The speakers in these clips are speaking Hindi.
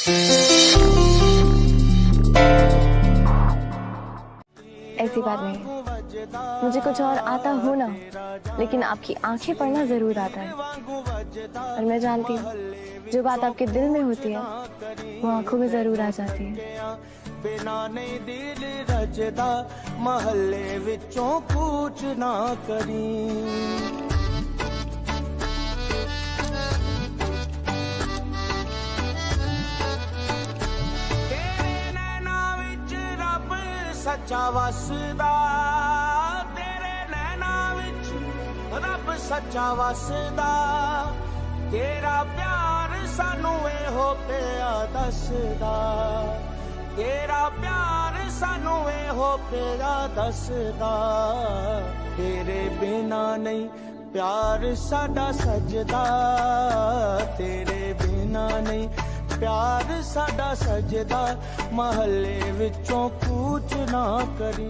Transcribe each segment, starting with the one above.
ऐसी बात नहीं है, मुझे कुछ और आता हो ना, लेकिन आपकी आंखें पढ़ना जरूर आता है। और मैं जानती हूँ जो बात आपके दिल में होती है वो आंखों में जरूर आ जाती है। बिना नहीं दिल रजदा महल्ले विचों कूच ना करी। सच्चा वसदा तेरे नैना विच रब सच्चा वसदा तेरा प्यार सानू एहो पिया दसदा तेरा प्यार सानू एहो पिया दसदा तेरे बिना नहीं प्यार साडा सजदा तेरे बिना नहीं प्यार साडा सजदा महल्ले विचों कूच ना करी।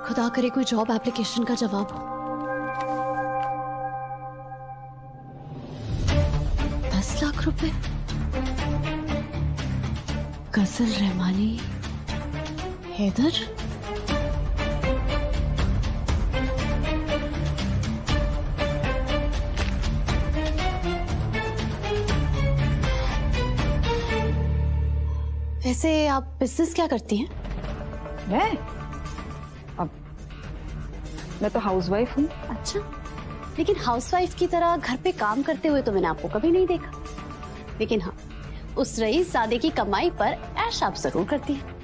खुदा करे कोई जॉब एप्लीकेशन का जवाब हो। 10 लाख रुपए, गजल रहमानी, हैदर। वैसे आप बिजनेस क्या करती हैं? मैं तो हाउसवाइफ हूँ। अच्छा, लेकिन हाउसवाइफ की तरह घर पे काम करते हुए तो मैंने आपको कभी नहीं देखा। लेकिन हाँ, उस रईसज़ादे की कमाई पर ऐश आप जरूर करती हैं,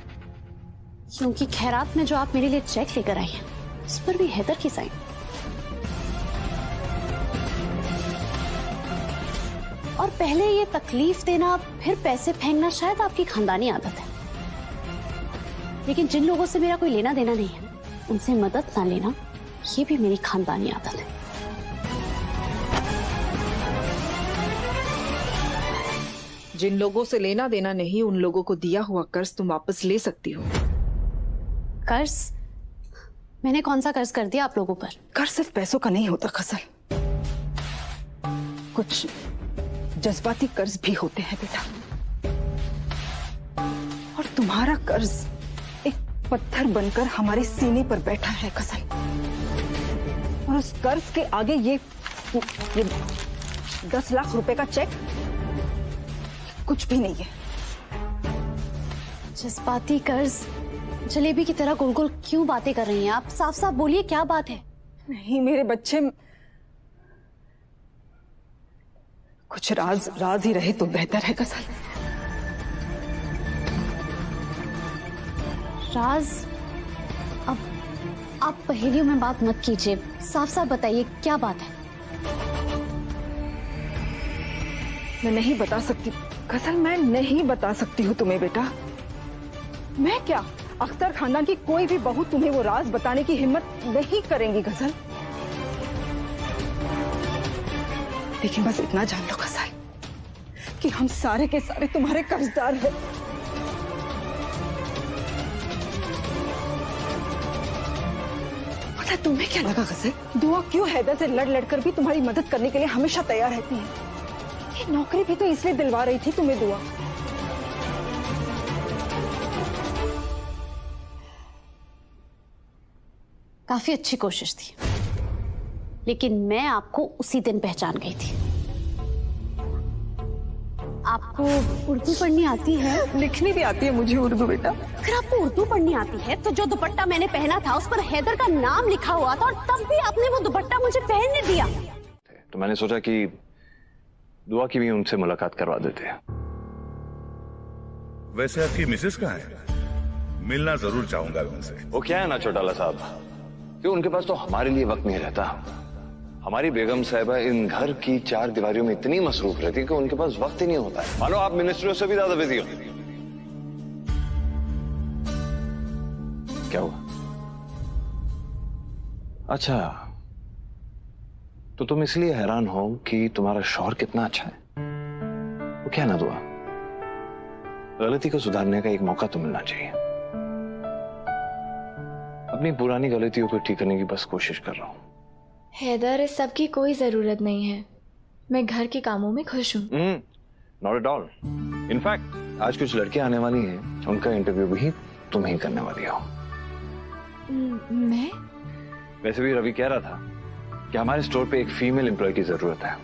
क्योंकि खैरात में जो आप मेरे लिए चेक लेकर आई हैं उस पर भी हैदर की साइन। और पहले ये तकलीफ देना फिर पैसे फेंकना शायद आपकी खानदानी आदत है, लेकिन जिन लोगों से मेरा कोई लेना देना नहीं है उनसे मदद ना लेना ये भी मेरी खानदानी आदत है। जिन लोगों से लेना देना नहीं उन लोगों को दिया हुआ कर्ज तुम वापस ले सकती हो। कर्ज? मैंने कौन सा कर्ज कर दिया आप लोगों पर? कर्ज सिर्फ पैसों का नहीं होता गजल, कुछ जज्बाती कर्ज भी होते हैं बेटा। और तुम्हारा कर्ज एक पत्थर बनकर हमारे सीने पर बैठा है गजल, और उस कर्ज के आगे ये 10 लाख रुपए का चेक कुछ भी नहीं है। जज्बाती कर्ज? जलेबी की तरह गोल गोल क्यों बातें कर रही हैं आप? साफ साफ बोलिए क्या बात है। नहीं मेरे बच्चे, कुछ राज ही रहे तो बेहतर है गजल। राज? अब आप पहेलियों में बात मत कीजिए, साफ साफ बताइए क्या बात है। मैं नहीं बता सकती गजल, मैं नहीं बता सकती हूँ तुम्हें बेटा। मैं क्या, अख्तर खानदान की कोई भी बहू तुम्हें वो राज बताने की हिम्मत नहीं करेंगी गजल। लेकिन बस इतना जान लो गजल कि हम सारे के सारे तुम्हारे कर्जदार हैं। पता तुम्हें क्या लगा गजल, दुआ क्यों हैदर से लड़ लड़कर भी तुम्हारी मदद करने के लिए हमेशा तैयार रहती है? ये नौकरी भी तो इसलिए दिलवा रही थी तुम्हें दुआ। काफी अच्छी कोशिश थी, लेकिन मैं आपको उसी दिन पहचान गई थी। आपको उर्दू पढ़नी आती है? लिखनी भी आती है मुझे उर्दू बेटा। अगर आपको उर्दू पढ़नी आती है तो जो दुपट्टा मैंने पहना था उस पर हैदर का नाम लिखा हुआ था, और तब भी आपने वो दुपट्टा मुझे पहनने दिया। तो मैंने सोचा कि दुआ की भी उनसे मुलाकात करवा देते हैं। वैसे आपकी मिसेस कहाँ है? मिलना जरूर चाहूंगा उनसे। वो क्या है ना चौटाला साहब, कि उनके पास तो हमारे लिए वक्त नहीं रहता। हमारी बेगम साहिबा इन घर की 4 दीवारियों में इतनी मसरूफ रहती है कि उनके पास वक्त ही नहीं होता है। मानो आप मिनिस्ट्रियों से भी ज्यादा बिजी हो। क्या हुआ? अच्छा, तो तुम इसलिए हैरान हो कि तुम्हारा शौहर कितना अच्छा है? वो क्या ना दुआ, गलती को सुधारने का एक मौका तो मिलना चाहिए। अपनी पुरानी गलतियों को ठीक करने की बस कोशिश कर रहा हूं। हैदर, इस सब की कोई जरूरत नहीं है, मैं घर के कामों में खुश हूँ। Not at all. इनफैक्ट आज कुछ लड़कियां आने वाली हैं, उनका इंटरव्यू भी तुम ही करने वाली हो। मैं? वैसे भी रवि कह रहा था कि हमारे स्टोर पे एक फीमेल एम्प्लॉय की जरूरत है,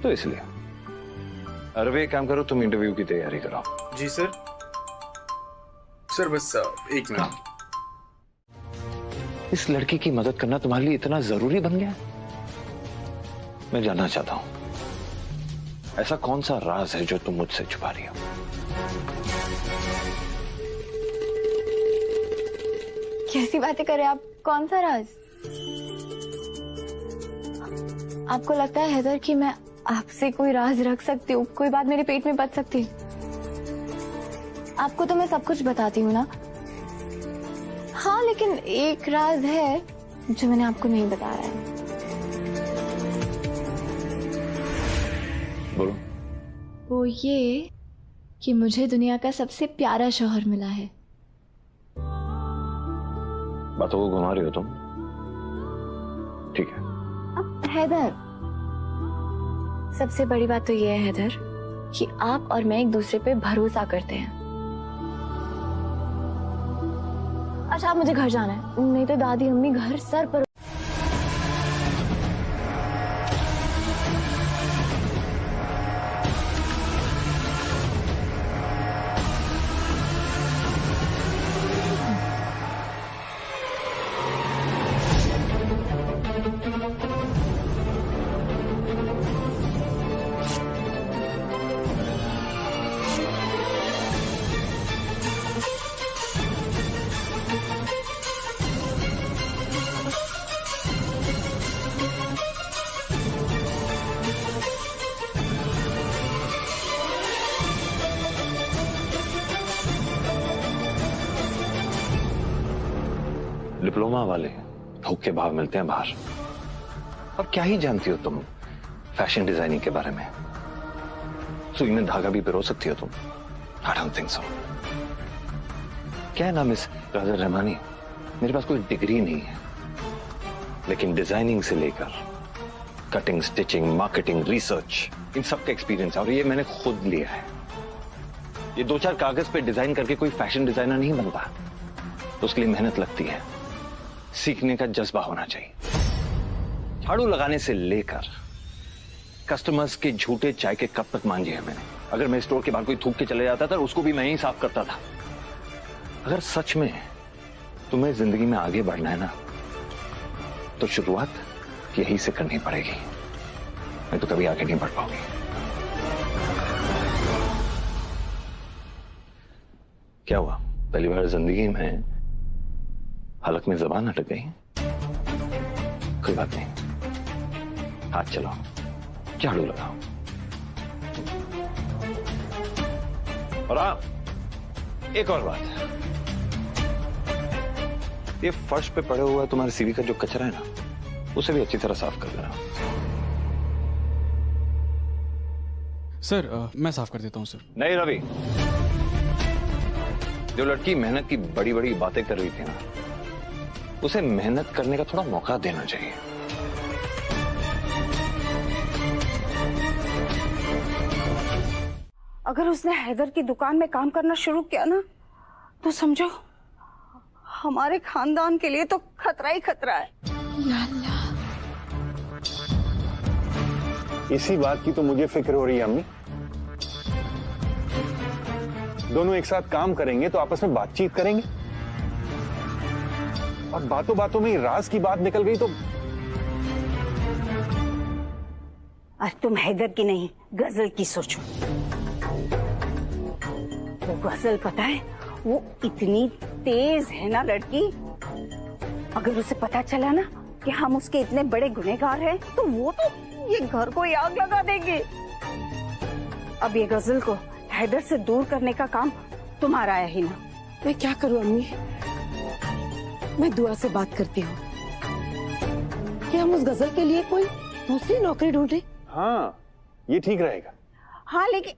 तो इसलिए रवि एक काम करो, तुम इंटरव्यू की तैयारी करो। जी सर। सर बस एक मिनट। इस लड़की की मदद करना तुम्हारे लिए इतना जरूरी बन गया? मैं जानना चाहता हूं, ऐसा कौन सा राज है जो तुम मुझसे छुपा रही हो? कैसी बातें कर रहे हैं आप? कौन सा राज? आपको लगता है हैदर कि मैं आपसे कोई राज रख सकती हूँ? कोई बात मेरे पेट में बच सकती है? आपको तो मैं सब कुछ बताती हूँ ना। हाँ, लेकिन एक राज है जो मैंने आपको नहीं बताया है। बोलो। वो ये कि मुझे दुनिया का सबसे प्यारा शौहर मिला है। बातों को घुमा रही हो तुम। ठीक है। हैदर, सबसे बड़ी बात तो ये है हैदर कि आप और मैं एक दूसरे पे भरोसा करते हैं। अच्छा, आप मुझे घर जाना है, नहीं तो दादी अम्मी घर सर पर। डिप्लोमा वाले थोक के भाव मिलते हैं बाहर। और क्या ही जानती हो तुम फैशन डिजाइनिंग के बारे में? सुई में धागा भी पिरो सकती हो तुम? I don't think so। क्या है ना मिस राजा रहमानी, मेरे पास कोई डिग्री नहीं है, लेकिन डिजाइनिंग से लेकर कटिंग, स्टिचिंग, मार्केटिंग, रिसर्च, इन सब का एक्सपीरियंस है, और ये मैंने खुद लिया है। ये 2-4 कागज पे डिजाइन करके कोई फैशन डिजाइनर नहीं बनता, तो उसके लिए मेहनत लगती है, सीखने का जज्बा होना चाहिए। झाड़ू लगाने से लेकर कस्टमर्स के झूठे चाय के कप तक मांझे हैं मैंने। अगर मैं स्टोर के बाहर कोई थूक के चले जाता था, उसको भी मैं ही साफ करता था। अगर सच में तुम्हें जिंदगी में आगे बढ़ना है ना, तो शुरुआत यही से करनी पड़ेगी, नहीं तो कभी आगे नहीं बढ़ पाओगी। क्या हुआ, पहली बार जिंदगी में हलक में जबान अटक गई? कोई बात नहीं, हाथ चलाओ, झाड़ू लगाओ। और आप, एक और बात, ये फर्श पे पड़े हुआ तुम्हारे सीवी का जो कचरा है ना, उसे भी अच्छी तरह साफ कर देना। सर मैं साफ कर देता हूँ सर। नहीं रवि, जो लड़की मेहनत की बड़ी बड़ी बातें कर रही थी ना, उसे मेहनत करने का थोड़ा मौका देना चाहिए। अगर उसने हैदर की दुकान में काम करना शुरू किया ना, तो समझो हमारे खानदान के लिए तो खतरा ही खतरा है। इसी बात की तो मुझे फिक्र हो रही है अम्मी। दोनों एक साथ काम करेंगे तो आपस में बातचीत करेंगे, और बातों बातों में राज की बात निकल गई तो। आज तुम हैदर की नहीं, गजल की सोचो। वो गजल पता है, वो इतनी तेज है ना लड़की, अगर उसे पता चला ना कि हम उसके इतने बड़े गुनहगार हैं, तो वो तो ये घर को आग लगा देंगे। अब ये गजल को हैदर से दूर करने का काम तुम्हारा है ही ना। मैं क्या करूं अम्मी, मैं दुआ से बात करती हूँ कि हम उस गजल के लिए कोई दूसरी नौकरी ढूंढे। हाँ, ये ठीक रहेगा। हाँ लेकिन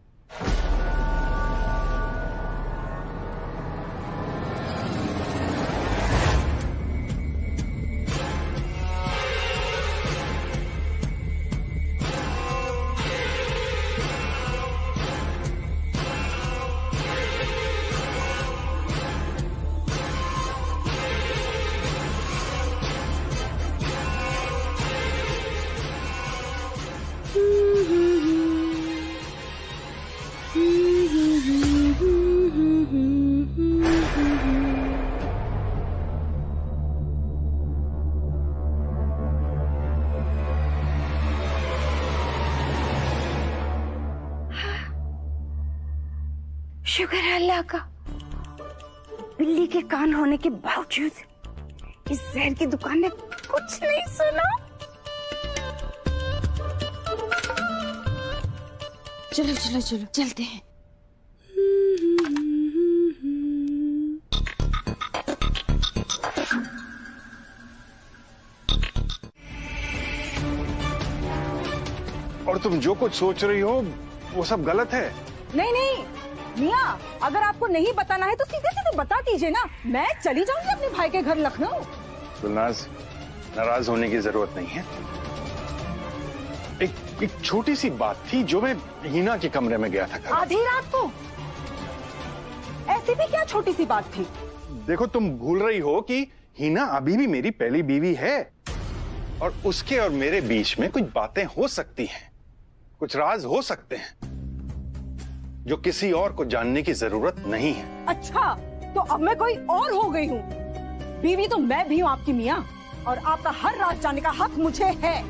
शुक्र है अल्लाह का, बिल्ली के कान होने के बावजूद इस जहर की दुकान ने कुछ नहीं सुना। चलो चलो चलो चलते हैं। और तुम जो कुछ सोच रही हो वो सब गलत है। नहीं नहीं मियाँ, अगर आपको नहीं बताना है तो सीधे सीधे बता दीजिए ना, मैं चली जाऊंगी अपने भाई के घर लखनऊ। गुलनाज, नाराज होने की जरूरत नहीं है। एक छोटी सी बात थी जो मैं हीना के कमरे में गया था कल। आधी रात को? ऐसी भी क्या छोटी सी बात थी? देखो, तुम भूल रही हो कि हीना अभी भी मेरी पहली बीवी है और उसके और मेरे बीच में कुछ बातें हो सकती हैं, कुछ राज हो सकते हैं जो किसी और को जानने की जरूरत नहीं है। अच्छा, तो अब मैं कोई और हो गई हूँ? बीवी तो मैं भी हूँ आपकी मियाँ, और आपका हर राज जानने का हक मुझे है।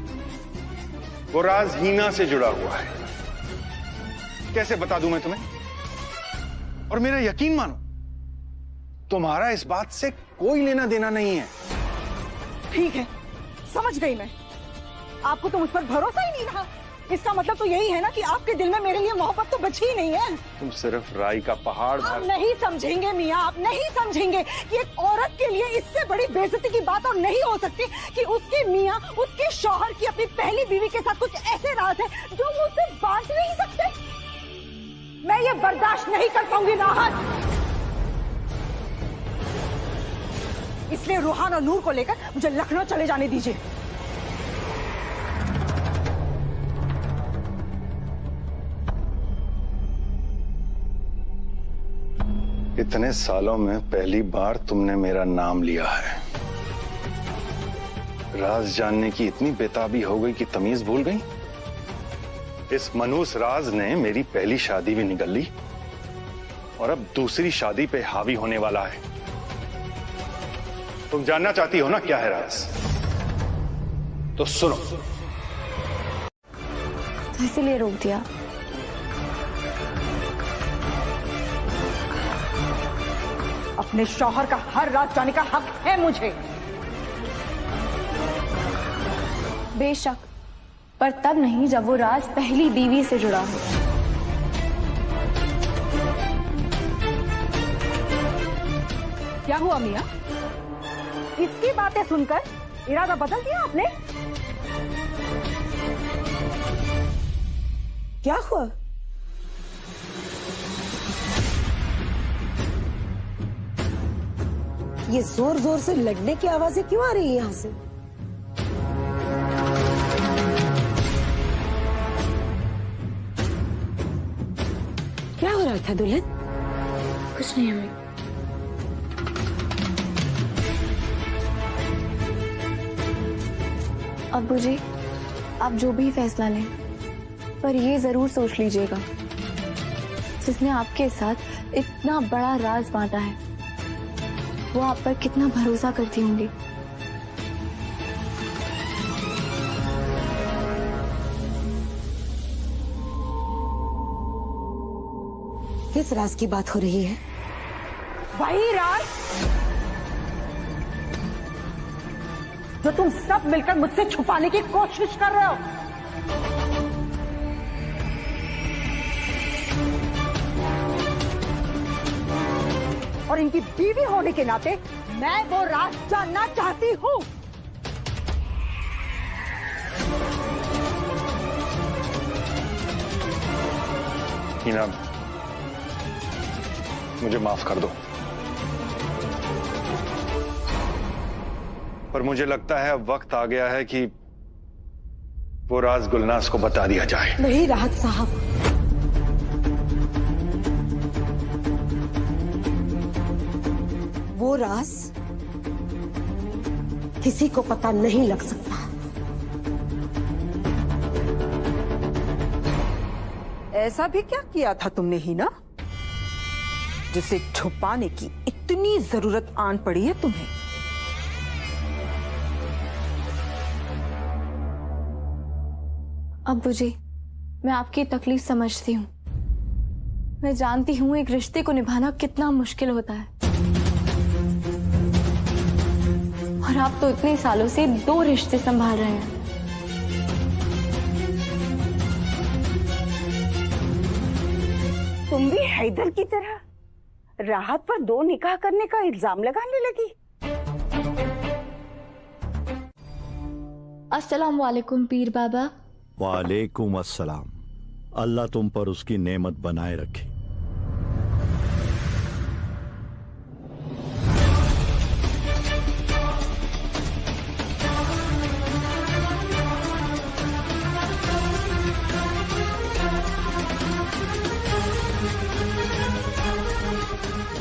वो राज हीना से जुड़ा हुआ है, कैसे बता दूं मैं तुम्हें? और मेरा यकीन मानो, तुम्हारा इस बात से कोई लेना देना नहीं है। ठीक है, समझ गई मैं। आपको तो मुझ पर भरोसा ही नहीं रहा। इसका मतलब तो यही है ना कि आपके दिल में मेरे लिए मोहब्बत तो बची ही नहीं है। तुम सिर्फ राई का पहाड़ आप नहीं समझेंगे मियाँ, आप नहीं समझेंगे कि एक औरत के लिए इससे बड़ी बेइज्जती की बात और नहीं हो सकती कि उसके मियाँ, उसके शौहर की अपनी पहली बीवी के साथ कुछ ऐसे राज है जो वो उससे बांट नहीं सकते। मैं ये बर्दाश्त नहीं कर पाऊंगी राहत। इसलिए रूहान और नूर को लेकर मुझे लखनऊ चले जाने दीजिए। इतने सालों में पहली बार तुमने मेरा नाम लिया है। राज जानने की इतनी बेताबी हो गई कि तमीज भूल गई। इस मनूस राज ने मेरी पहली शादी भी निगल ली और अब दूसरी शादी पे हावी होने वाला है। तुम जानना चाहती हो ना क्या है राज? तो सुनो। तो इसीलिए रोक दिया। अपने शौहर का हर राज जानने का हक है मुझे। बेशक, पर तब नहीं जब वो राज पहली बीवी से जुड़ा हो। क्या हुआ मियाँ? इसकी बातें सुनकर इरादा बदल दिया आपने? क्या हुआ? ये जोर जोर से लड़ने की आवाजें क्यों आ रही है यहाँ से? क्या हो रहा था दुल्हन? कुछ नहीं हुई। अब्बू जी, आप जो भी फैसला लें, पर ये जरूर सोच लीजिएगा, जिसने आपके साथ इतना बड़ा राज बांटा है, वो आप पर कितना भरोसा करती होंगी। किस राज की बात हो रही है? वही राज जो तुम सब मिलकर मुझसे छुपाने की कोशिश कर रहे हो। और इनकी बीवी होने के नाते मैं वो राज जानना चाहती हूँ। हीना, मुझे माफ कर दो, पर मुझे लगता है अब वक्त आ गया है कि वो राज गुलनाज को बता दिया जाए। नहीं राहत साहब, वो राज किसी को पता नहीं लग सकता। ऐसा भी क्या किया था तुमने हीना, जिसे छुपाने की इतनी जरूरत आन पड़ी है तुम्हें? अब्बू जी, मैं आपकी तकलीफ समझती हूँ, मैं जानती हूँ एक रिश्ते को निभाना कितना मुश्किल होता है, और आप तो इतने सालों से 2 रिश्ते संभाल रहे हैं। तुम भी हैदर की तरह राहत पर 2 निकाह करने का इल्जाम लगाने लगी। अस्सलाम वालेकुम पीर बाबा। वालेकुम अस्सलाम। अल्लाह तुम पर उसकी नेमत बनाए रखे।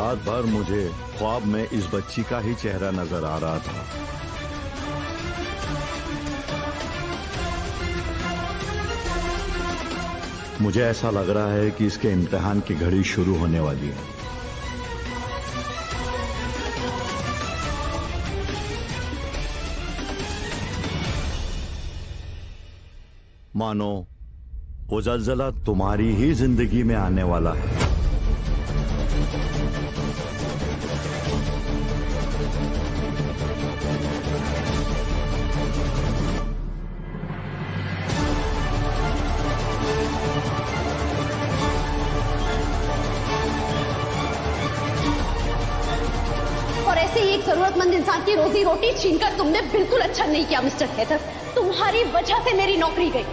रात भर मुझे ख्वाब में इस बच्ची का ही चेहरा नजर आ रहा था। मुझे ऐसा लग रहा है कि इसके इम्तिहान की घड़ी शुरू होने वाली है। मानो वो ज़लज़ला तुम्हारी ही जिंदगी में आने वाला है। और ऐसे ही एक जरूरतमंद इंसान की रोजी रोटी छीनकर तुमने बिल्कुल अच्छा नहीं किया मिस्टर हैदर। तुम्हारी वजह से मेरी नौकरी गई।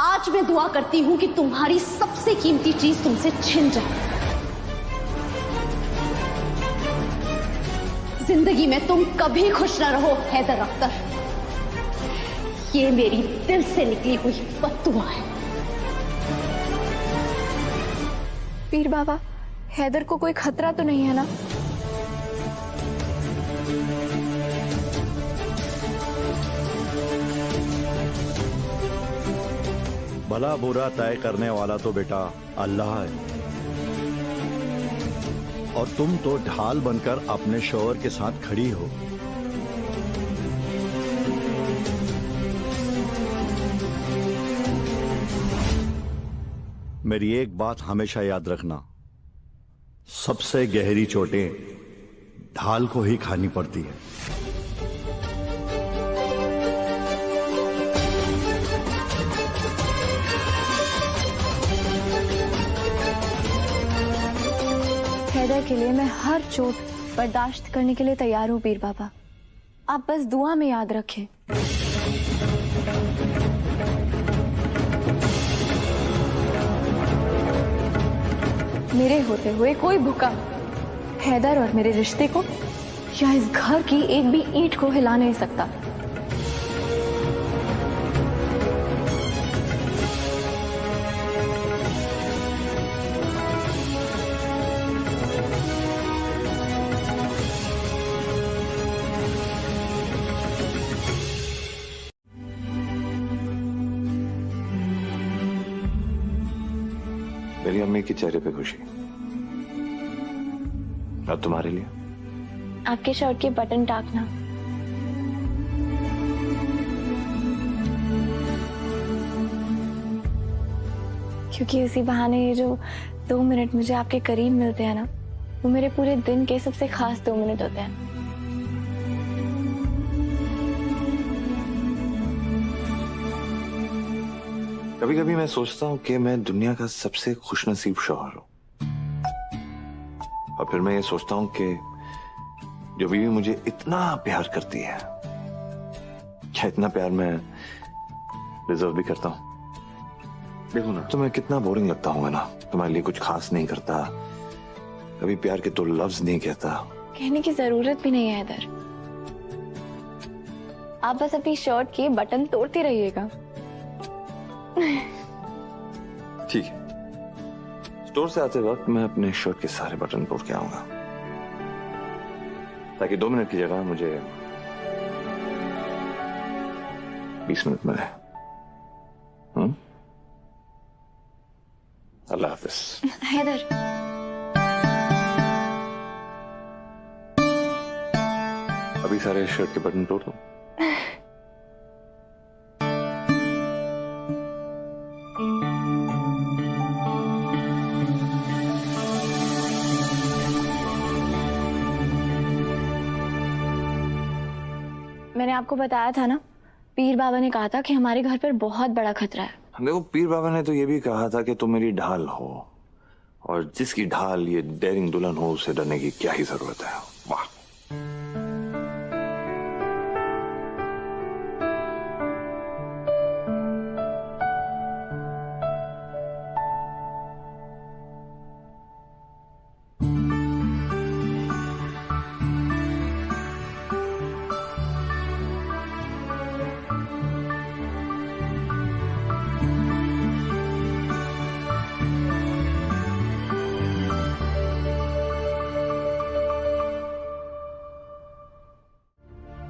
आज मैं दुआ करती हूं कि तुम्हारी सबसे कीमती चीज तुमसे छिन जाए। जिंदगी में तुम कभी खुश न रहो हैदर अख्तर। ये मेरी दिल से निकली हुई बद्दुआ है। पीर बाबा, हैदर को कोई खतरा तो नहीं है ना? भला बुरा तय करने वाला तो बेटा अल्लाह है, और तुम तो ढाल बनकर अपने शौहर के साथ खड़ी हो। मेरी एक बात हमेशा याद रखना, सबसे गहरी चोटें ढाल को ही खानी पड़ती है। हैदर के लिए मैं हर चोट बर्दाश्त करने के लिए तैयार हूँ पीर बाबा। आप बस दुआ में याद रखें। मेरे होते हुए कोई भूखा हैदर और मेरे रिश्ते को या इस घर की एक भी ईंट को हिला नहीं सकता। मेरी अम्मी के चेहरे पे खुशी, और तुम्हारे लिए आपके शर्ट के बटन टाकना। क्योंकि इसी बहाने ये जो 2 मिनट मुझे आपके करीब मिलते हैं ना, वो मेरे पूरे दिन के सबसे खास 2 मिनट होते हैं। कभी कभी मैं सोचता हूँ कि मैं दुनिया का सबसे खुशनसीब शौहर हूँ, और फिर मैं ये सोचता हूँ कि जो बीवी मुझे इतना प्यार करती है, क्या इतना प्यार मैं डिजर्व भी करता हूँ? देखो ना, तुम्हें कितना बोरिंग लगता होगा ना, तुम्हारे लिए कुछ खास नहीं करता, कभी प्यार के 2 लफ्ज नहीं कहता। कहने की जरूरत भी नहीं है हैदर, आप बस अपनी शर्ट के बटन तोड़ते रहिएगा। ठीक है, स्टोर से आते वक्त मैं अपने शर्ट के सारे बटन तोड़ के आऊंगा, ताकि 2 मिनट की जगह मुझे 20 मिनट मिले। अल्लाह हाफिज। हैदर, अभी सारे शर्ट के बटन तोड़ दूं? आपको बताया था ना, पीर बाबा ने कहा था कि हमारे घर पर बहुत बड़ा खतरा है। देखो, पीर बाबा ने तो ये भी कहा था कि तुम मेरी ढाल हो, और जिसकी ढाल ये डेयरिंग दुल्हन हो उसे डरने की क्या ही जरूरत है। वाह।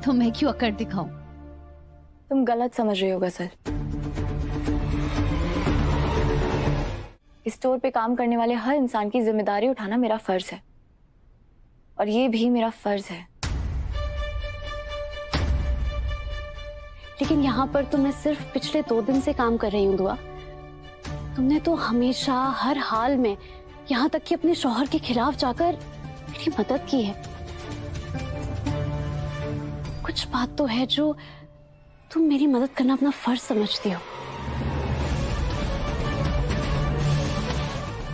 तो मैं क्यों अकड़ दिखाऊं? तुम गलत समझ रही हो गजल। इस स्टोर पे काम करने वाले हर इंसान की जिम्मेदारी उठाना मेरा फर्ज है, और ये भी मेरा फर्ज है। लेकिन यहाँ पर तो मैं सिर्फ पिछले 2 दिन से काम कर रही हूँ दुआ। तुमने तो हमेशा हर हाल में, यहाँ तक कि अपने शौहर के खिलाफ जाकर मेरी मदद की है। कुछ बात तो है जो तुम मेरी मदद करना अपना फर्ज समझती हो।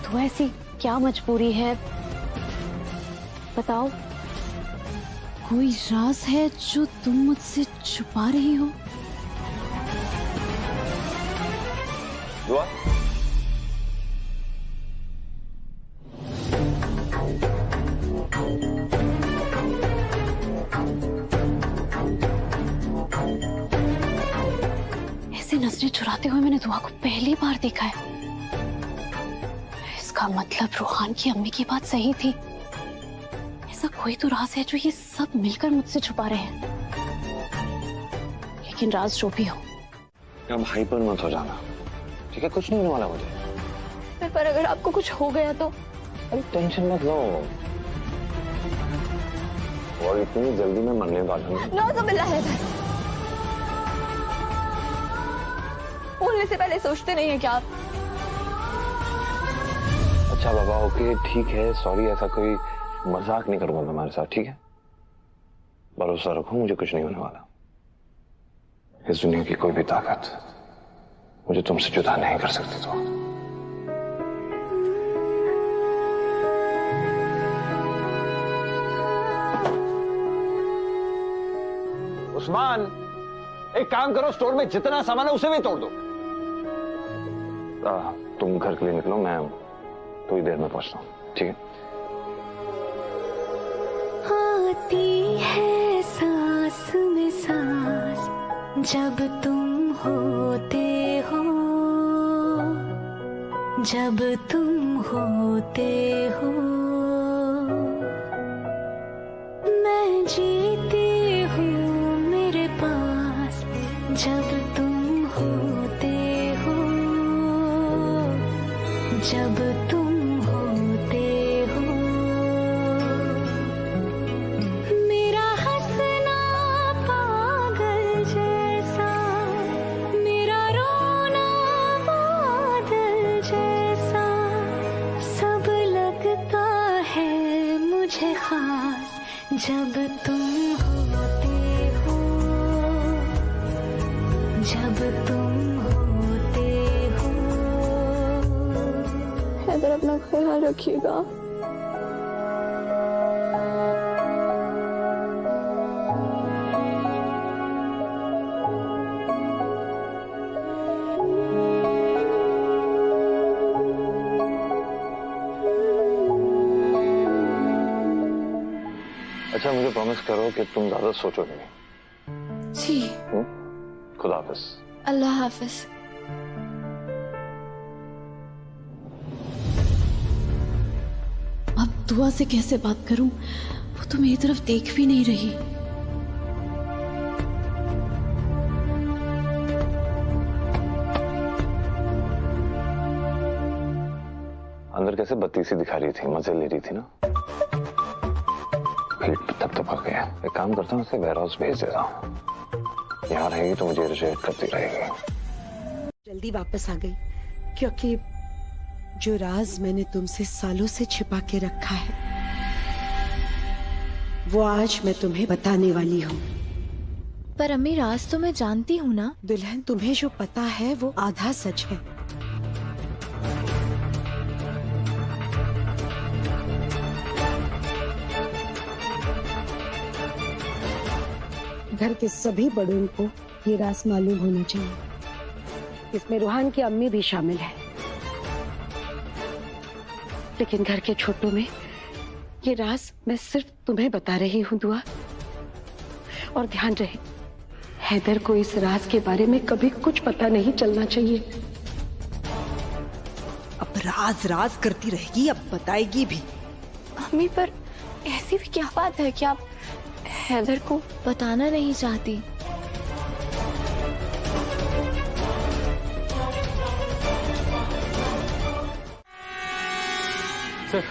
तो ऐसी क्या मजबूरी है बताओ? कोई राज है जो तुम मुझसे छुपा रही हो? दुआ? ऐसे नजरें चुराते हुए मैंने दुआ को पहली बार देखा है। इसका मतलब रूहान की अम्मी की बात सही थी। ऐसा कोई तो राज है जो ये सब मिलकर मुझसे छुपा रहे हैं। लेकिन राज जो भी हो, अब हाइपर मत हो जाना, ठीक है? कुछ नहीं होने वाला मुझे। पर अगर आपको कुछ हो गया तो? अरे टेंशन मत लो, और इतनी जल्दी मैं मरने वाला हूँ। नौज़ुबिल्लाह है। बोलने से पहले सोचते नहीं है क्या आप? अच्छा बाबा, ओके ठीक है, सॉरी। ऐसा कोई मजाक नहीं करूंगा तुम्हारे साथ, ठीक है? भरोसा रखो, मुझे कुछ नहीं होने वाला। इस दुनिया की कोई भी ताकत मुझे तुमसे जुदा नहीं कर सकती। तो उस्मान, एक काम करो, स्टोर में जितना सामान है उसे भी तोड़ दो। तुम घर के लिए निकलो, मैं थोड़ी देर में पहुंचता हूँ, ठीक है? आती है सांस में सांस जब तुम होते हो, जब तुम होते हो। मैं जीती हूँ मेरे पास जब तुम होते हो, जब तुम होते हो। मेरा हंसना पागल जैसा, मेरा रोना बादल जैसा, सब लगता है मुझे खास जब तुम होते हो, जब तुम होते हो। हैदर, अपना ख्याल रखिएगा। अच्छा, मुझे प्रॉमिस करो कि तुम ज्यादा सोचोगे नहीं। जी। खुदा हाफिज। अल्लाह हाफिज। अब दुआ से कैसे बात करूं? वो तो मेरी तरफ देख भी नहीं रही। अंदर कैसे बत्ती सी दिखा रही थी, मजे ले रही थी ना। पेट थपथपा गया। एक काम करता हूँ, उसे वेयर हाउस भेज देता हूँ। यहाँ रहेगी तो मुझे इरिटेट करती रहेगी। जल्दी वापस आ गई क्योंकि जो राज मैंने तुमसे सालों से छिपा के रखा है वो आज मैं तुम्हें बताने वाली हूँ। पर अम्मी राज तो मैं जानती हूँ ना। दुल्हन, तुम्हें जो पता है वो आधा सच है। घर के सभी बड़ों को ये राज मालूम होना चाहिए। इसमें रूहान की अम्मी भी शामिल है। लेकिन घर के छोटों में ये राज मैं सिर्फ तुम्हें बता रही हूँ दुआ। और ध्यान रहे, हैदर को इस राज के बारे में कभी कुछ पता नहीं चलना चाहिए। अब राज राज करती रहेगी, अब बताएगी भी। अम्मी, पर ऐसी भी क्या बात है कि आप हैदर को बताना नहीं चाहती? सर,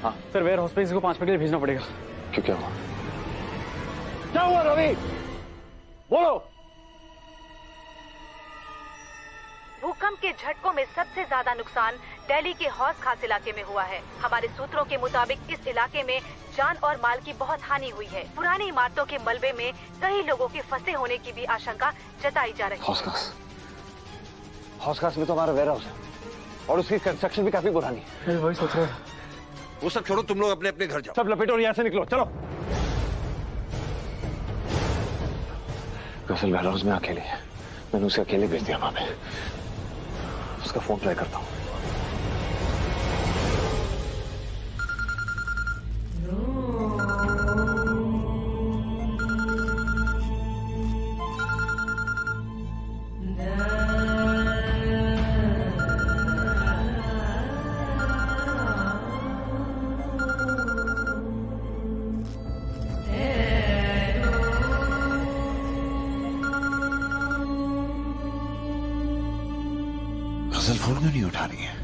हाँ सर, वेयर हाउस पे इसको 5 मिनट के लिए भेजना पड़ेगा। क्यों, क्या हुआ? क्या हुआ रवि? बोलो। भूकंप के झटकों में सबसे ज्यादा नुकसान दिल्ली के हौस खास इलाके में हुआ है। हमारे सूत्रों के मुताबिक इस इलाके में जान और माल की बहुत हानि हुई है। पुरानी इमारतों के मलबे में कई लोगों के फंसे होने की भी आशंका जताई जा रही है। हौस खास में तो हमारा वेयर हाउस है और उसकी कंस्ट्रक्शन भी काफी पुरानी है। वही सोच रहा है। वो सब छोड़ो, तुम लोग अपने अपने घर जाओ। सब लपेटो और यहाँ से निकलो, चलो। गजल वेयर हाउस में अकेली है। मैंने उसे अकेले भेज दिया वहां पे। उसका फोन ट्राई करता हूँ। गजल फोन क्यों नहीं उठा रही है?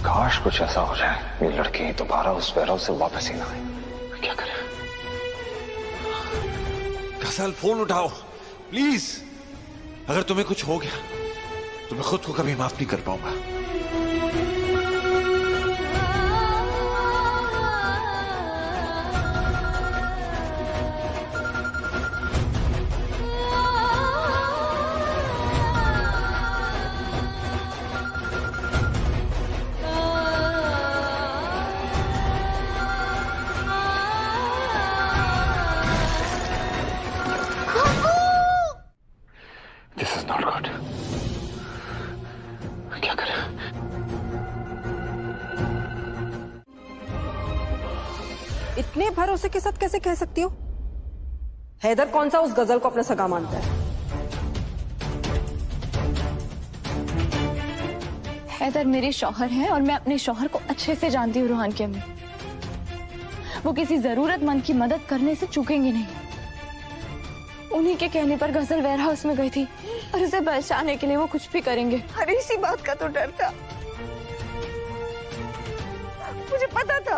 काश कुछ ऐसा हो जाए, ये लड़की दोबारा उस वेयर हाउस से वापस ही ना आए। क्या करें? गजल, फोन उठाओ प्लीज। अगर तुम्हें कुछ हो गया तो मैं खुद को कभी माफ नहीं कर पाऊंगा। क्या करें? इतने भरोसे के साथ कैसे कह सकती हो? हैदर कौन सा उस गजल को अपना सगा मानता है? हैदर मेरे शौहर हैं और मैं अपने शौहर को अच्छे से जानती हूँ रूहान की अम्मी। वो किसी जरूरतमंद की मदद करने से चूकेंगे नहीं। उन्हीं के कहने पर गजल वेयर हाउस में गई थी और उसे बचाने के लिए वो कुछ भी करेंगे। अरे इसी बात का तो डर था। मुझे पता था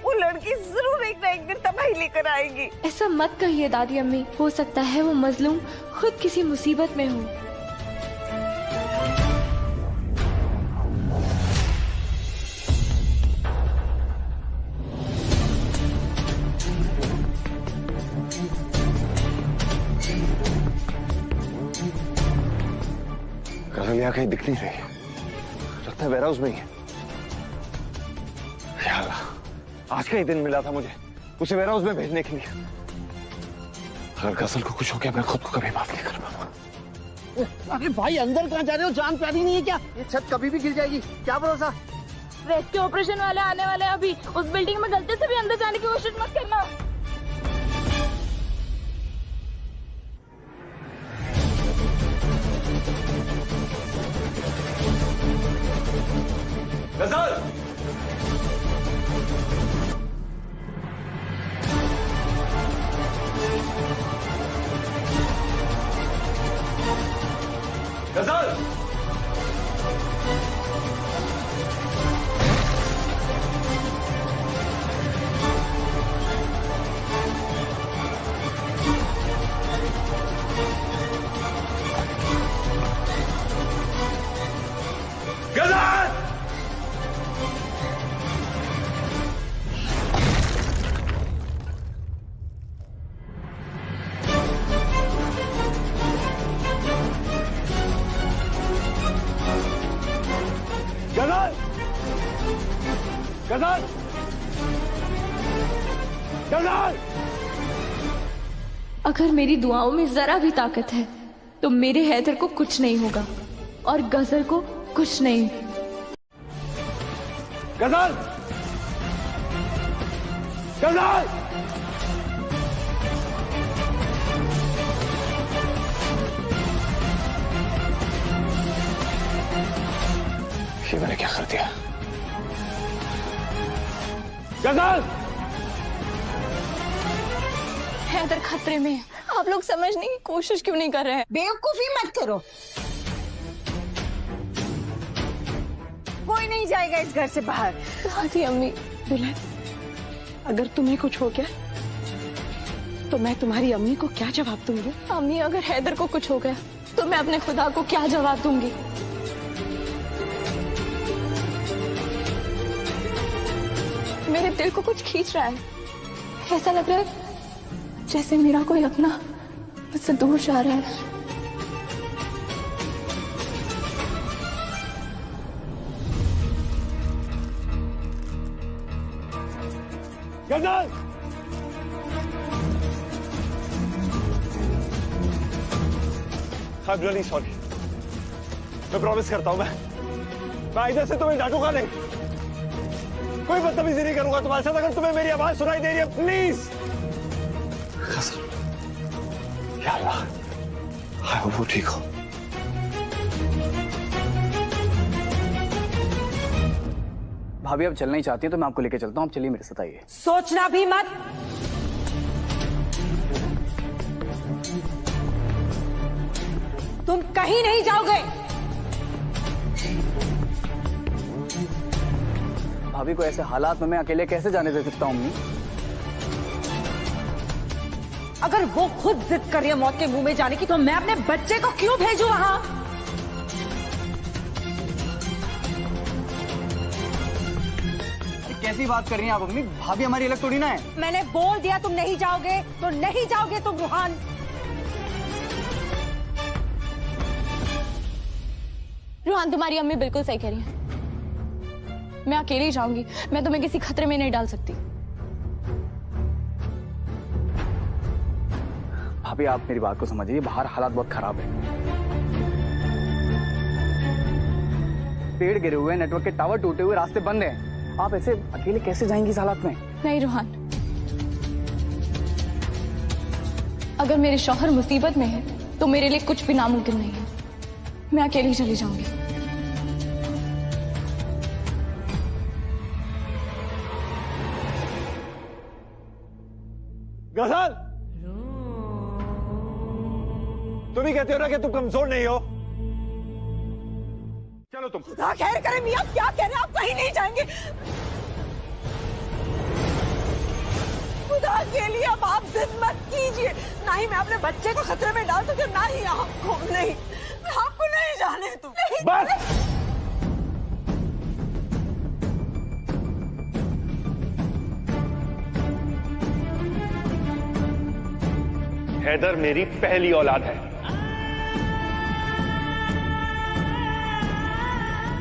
वो लड़की जरूर एक ना एक दिन तबाही लेकर आएगी। ऐसा मत कहिए दादी अम्मी, हो सकता है वो मजलूम खुद किसी मुसीबत में हो। गजल कहीं दिख नहीं रही, लगता है वेयर हाउस में ही है। या अल्लाह, आज का ही दिन मिला था मुझे उसे वेयर हाउस में भेजने के लिए। अगर गजल को कुछ हो गया मैं खुद को कभी माफ नहीं कर पाऊंगा। अरे भाई, अंदर कहाँ जा रहे हो? जान प्यारी नहीं है क्या? ये छत कभी भी गिर जाएगी, क्या भरोसा। रेस्क्यू ऑपरेशन वाले आने वाले हैं अभी। उस बिल्डिंग में गलती से भी अंदर जाने की कोशिश मत करना। गजल! गजल! गजल! गजल! गजल! गजल! अगर मेरी दुआओं में जरा भी ताकत है तो मेरे हैदर को कुछ नहीं होगा और गजल को कुछ नहीं। गजल! गजल! ये मैंने क्या कर दिया? गजल! हैदर खतरे में है। आप लोग समझने की कोशिश क्यों नहीं कर रहे हैं? बेवकूफी मत करो। कोई नहीं जाएगा इस घर से बाहर। दादी अम्मी दुल्हन, अगर तुम्हें कुछ हो गया तो मैं तुम्हारी अम्मी को क्या जवाब दूंगी? अम्मी, अगर हैदर को कुछ हो गया तो मैं अपने खुदा को क्या जवाब दूंगी? मेरे दिल को कुछ खींच रहा है। ऐसा लग रहा है जैसे मेरा कोई अपना मुझसे दूर जा रहा है। गजल! I'm really sorry. मैं प्रॉमिस करता हूँ मैं इधर से तुम्हें डांटूंगा नहीं, कोई बदतमीजी नहीं करूंगा तुम्हारे साथ। अगर तुम्हें मेरी आवाज सुनाई दे रही है प्लीज। या अल्लाह, हाय वो ठीक हो। भाभी अब चलना ही चाहती है तो मैं आपको लेके चलता हूँ, आप चलिए मेरे साथ आइए। सोचना भी मत। तुम कहीं नहीं जाओगे। भाभी को ऐसे हालात में मैं अकेले कैसे जाने दे सकता हूँ अम्मी? अगर वो खुद जिद कर रही है मौत के मुंह में जाने की तो मैं अपने बच्चे को क्यों भेजूं वहां? कैसी बात कर रही हैं आप अम्मी? भाभी हमारी अलग थोड़ी ना है। मैंने बोल दिया तुम नहीं जाओगे तो नहीं जाओगे तुम रूहान। रूहान, तुम्हारी अम्मी बिल्कुल सही कह रही है। मैं अकेली जाऊंगी, मैं तुम्हें किसी खतरे में नहीं डाल सकती। भाभी आप मेरी बात को समझिए, बाहर हालात बहुत खराब है। पेड़ गिरे हुए, नेटवर्क के टावर टूटे हुए, रास्ते बंद हैं। आप ऐसे अकेले कैसे जाएंगी इस हालात में? नहीं रूहान, अगर मेरे शौहर मुसीबत में है तो मेरे लिए कुछ भी नामुमकिन नहीं है। मैं अकेली चली जाऊंगी। गजल, तुम ही कहते हो ना कि तुम कमजोर नहीं हो। चलो तुम। खुदा खैर करे मियां, क्या कह रहे हैं आप? कहीं नहीं जाएंगे। खुदा के लिए अब आप जिद मत कीजिए। ना ही मैं अपने बच्चे को खतरे में डाल सकती हूँ, ना ही आपको। नहीं, आपको नहीं जाने तुम। बस। हैदर मेरी पहली औलाद है।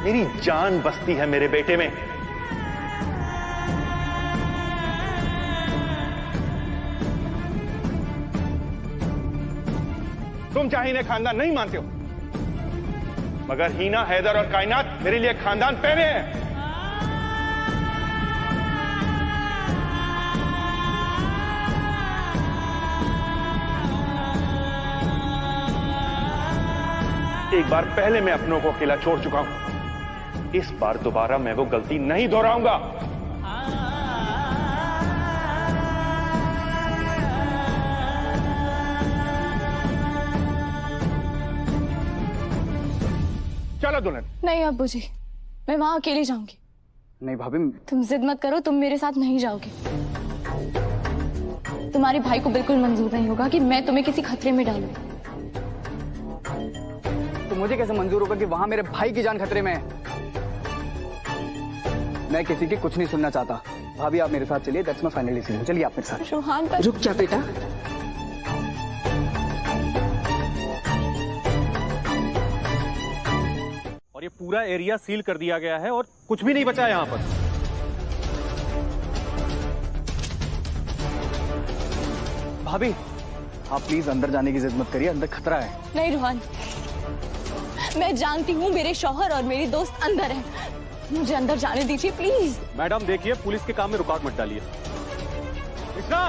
मेरी जान बसती है मेरे बेटे में। तुम चाहे इन्हें खानदान नहीं मानते हो, मगर हीना, हैदर और कायनात मेरे लिए खानदान पहले हैं। एक बार पहले मैं अपनों को अकेला छोड़ चुका हूं, इस बार दोबारा मैं वो गलती नहीं दोहराऊंगा। चलो दुल्हन। नहीं अब्बू जी, मैं वहां अकेली जाऊंगी। नहीं भाभी, तुम जिद मत करो, तुम मेरे साथ नहीं जाओगे। तुम्हारे भाई को बिल्कुल मंजूर नहीं होगा कि मैं तुम्हें किसी खतरे में डालूं। तो मुझे कैसे मंजूर होगा कि वहां मेरे भाई की जान खतरे में है? मैं किसी की कुछ नहीं सुनना चाहता। भाभी आप मेरे साथ चलिए, दैट्स माय फाइनल डिसीजन। चलिए आप मेरे साथ। रोहान रुक जा बेटा। और ये पूरा एरिया सील कर दिया गया है और कुछ भी नहीं बचा यहाँ पर। भाभी आप प्लीज अंदर जाने की जिद मत करिए, अंदर खतरा है। नहीं रोहान, मैं जानती हूँ मेरे शौहर और मेरी दोस्त अंदर है, मुझे अंदर जाने दीजिए प्लीज। मैडम देखिए, पुलिस के काम में रुकावट मत डालिए। कृष्णा,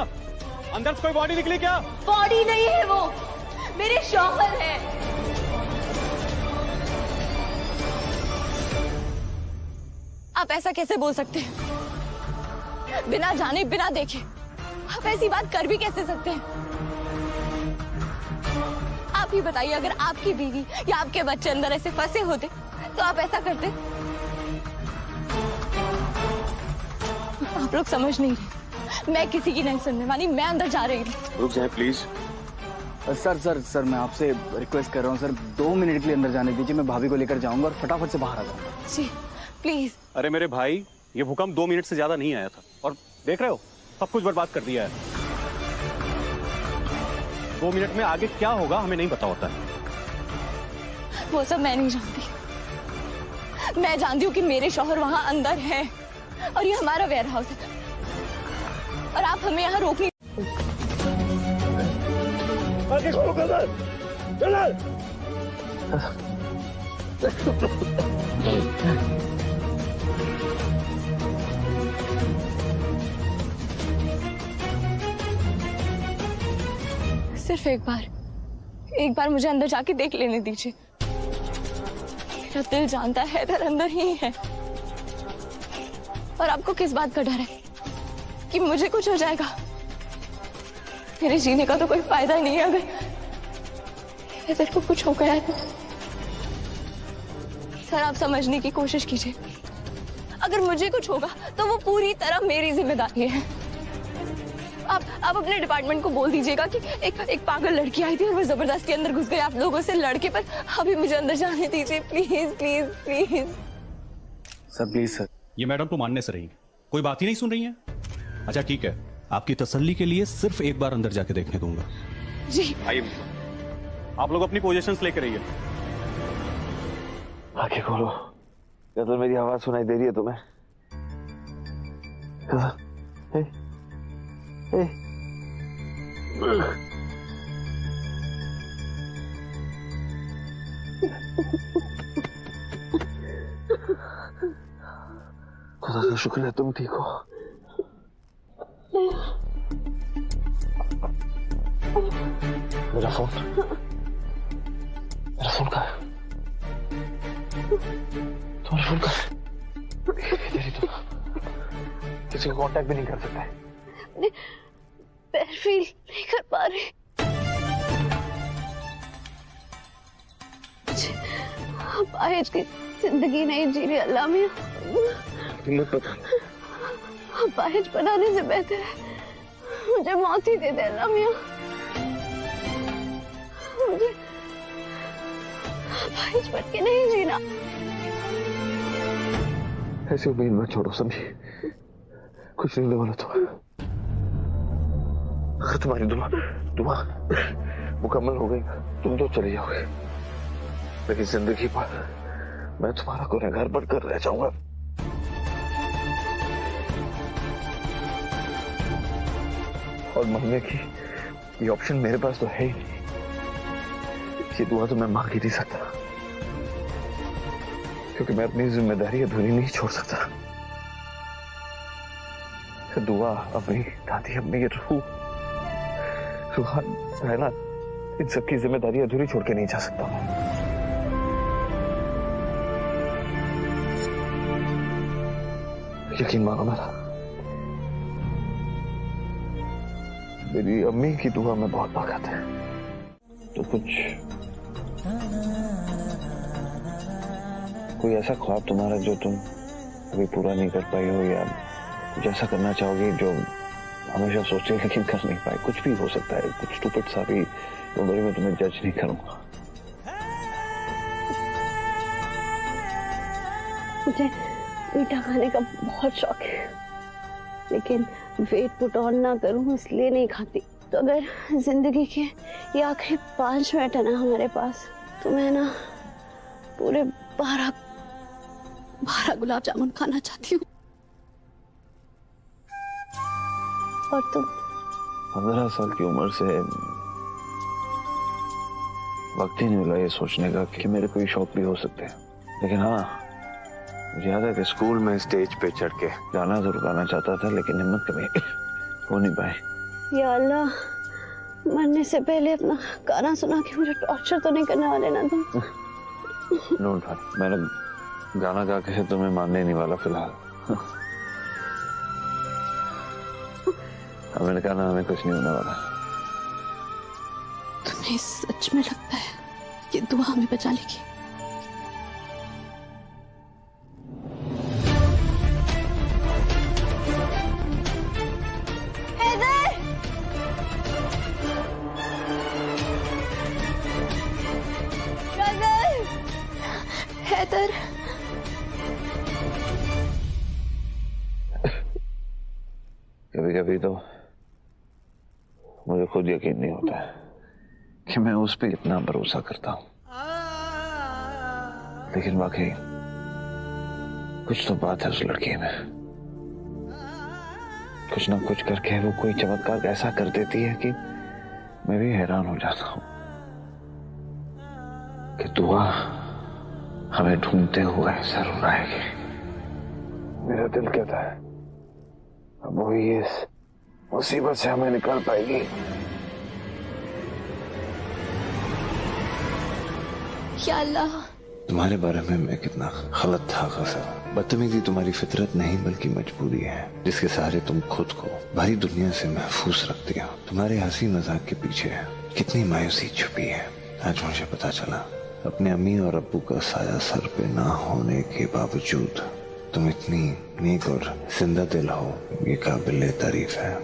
अंदर से कोई बॉडी निकली क्या? बॉडी नहीं है वो, मेरे शौहर है। आप ऐसा कैसे बोल सकते हैं? बिना जाने बिना देखे आप ऐसी बात कर भी कैसे सकते हैं? आप ही बताइए, अगर आपकी बीवी या आपके बच्चे अंदर ऐसे फंसे होते तो आप ऐसा करते? आप लोग समझ नहीं रहे, मैं किसी की नहीं सुनने वाली, मैं अंदर जा रही थी। रुक जाए प्लीज। सर मैं आपसे रिक्वेस्ट कर रहा हूँ सर, 2 मिनट के लिए अंदर जाने दीजिए। मैं भाभी को लेकर जाऊंगा और फटाफट से बाहर आ जाऊंगा। जी प्लीज। अरे मेरे भाई, ये भूकंप 2 मिनट से ज्यादा नहीं आया था और देख रहे हो सब कुछ बर्बाद कर दिया है। 2 मिनट में आगे क्या होगा हमें नहीं पता होता है। वो सब मैं नहीं जानती। मैं जानती हूँ कि मेरे शौहर वहां अंदर है और ये हमारा वेयर हाउस है और आप हमें यहाँ रोक नहीं। सिर्फ एक बार मुझे अंदर जाके देख लेने दीजिए। मेरा दिल जानता है हैदर अंदर ही है और आपको किस बात का डर है कि मुझे कुछ हो जाएगा? मेरे जीने का तो कोई फायदा नहीं है अगर हैदर को कुछ हो गया तो। सर आप समझने की कोशिश कीजिए, अगर मुझे कुछ होगा तो वो पूरी तरह मेरी जिम्मेदारी है। आप अपने डिपार्टमेंट को बोल दीजिएगा कि एक पागल लड़की आई थी और वो जबरदस्ती अंदर घुस गई आप लोगों से लड़के, पर अभी मुझे अंदर जाने दीजिए please please please. Sir please sir. ये मैडम तो मानने से रही, कोई बात ही नहीं सुन रही है। अच्छा ठीक है, आपकी तसल्ली के लिए सिर्फ एक बार अंदर जाके देखने दूंगा। जी आइए, आप लोग अपनी पोजीशंस लेकर रहिए। आंखें खोलो। क्या तो मेरी आवाज सुनाई दे रही है तुम्हें? खुदा का शुक्र है तुम ठीक हो। मेरा फोन कहाँ है? तुम्हारा फोन कहाँ है? तो किसी को कांटेक्ट भी नहीं कर सकते। पैर फील नहीं कर पा रहे। पाहिज की जिंदगी नहीं जी रही अल्लाह मियां। हिम्मत पता पाहिज बनाने से बेहतर है मुझे मौत ही दे दे अल्लाह मियां। मुझे पाहिज बन के नहीं जीना। ऐसी उम्मीद मत छोड़ो समझी, कुछ नहीं बोला तो। अगर तुम्हारी दुआ मुकम्मल हो गई तुम तो चले जाओगे, लेकिन जिंदगी पर मैं तुम्हारा गुनहगार बनकर रह जाऊंगा। और मरने की ये ऑप्शन मेरे पास तो है ही नहीं। ये दुआ तो मैं मांग ही नहीं सकता, क्योंकि मैं अपनी जिम्मेदारी अधूरी नहीं छोड़ सकता। दुआ, अपनी दादी, अपनी रूह, रहना, इन सब की जिम्मेदारी अधूरी छोड़ के नहीं जा सकता। यकीन मानो मेरा, मेरी अम्मी की दुआ में बहुत ताकत है। तो कुछ कोई ऐसा ख्वाब तुम्हारा जो तुम अभी पूरा नहीं कर पाई हो, या कुछ ऐसा करना चाहोगी जो हमेशा सोचते हैं लेकिन कर नहीं पाए? कुछ भी हो सकता है, कुछ स्टूपिड सा भी। मैं तुम्हें जज नहीं करूंगा। मुझे मीठा खाने का बहुत शौक है, लेकिन वेट पुट ऑन ना करूं इसलिए नहीं खाती। तो अगर जिंदगी के ये आखिरी 5 मिनट है ना हमारे पास, तो मैं ना पूरे 12 गुलाब जामुन खाना चाहती हूँ। और तुम? 15 साल की उम्र से वक्त ही नहीं मिला ये सोचने का कि मेरे कोई शौक भी हो सकते हैं। लेकिन हाँ, मुझे याद है कि स्कूल में स्टेज पे चढ़ के गाना जरूर गाना चाहता था, लेकिन हिम्मत कभी हो नहीं पाई। या अल्लाह, मरने से पहले अपना गाना सुना के मुझे टॉर्चर तो नहीं करने वाले ना तुम? डोंट वरी, मैंने गाना गा के तुम्हें मानने नहीं वाला फिलहाल। मैंने कहा ना, हमें कुछ नहीं होने वाला। तुम्हें सच में लगता है कि दुआ हमें बचा लेगी? हैदर, कभी कभी तो मुझे खुद यकीन नहीं होता है कि मैं उस पे इतना भरोसा करता हूं, लेकिन वाकई कुछ तो बात है उस लड़की में। कुछ ना कुछ करके वो कोई चमत्कार ऐसा कर देती है कि मैं भी हैरान हो जाता हूं कि दुआ हमें ढूंढते हुए जरूर आएगी। मेरा दिल कहता है अब वो ही इस मुसीबत से हमें निकाल पाएगी। या अल्लाह, तुम्हारे बारे में मैं कितना गलत था गफर। बदतमीजी तुम्हारी फितरत नहीं बल्कि मजबूरी है, जिसके सहारे तुम खुद को भारी दुनिया से महफूज रखती हो। तुम्हारे हंसी मजाक के पीछे कितनी मायूसी छुपी है। आज मुझे पता चला, अपने अम्मी और अब्बू का साया सर पे ना होने के बावजूद तुम इतनी नेक और जिंदा दिल हो, ये काबिल तारीफ है।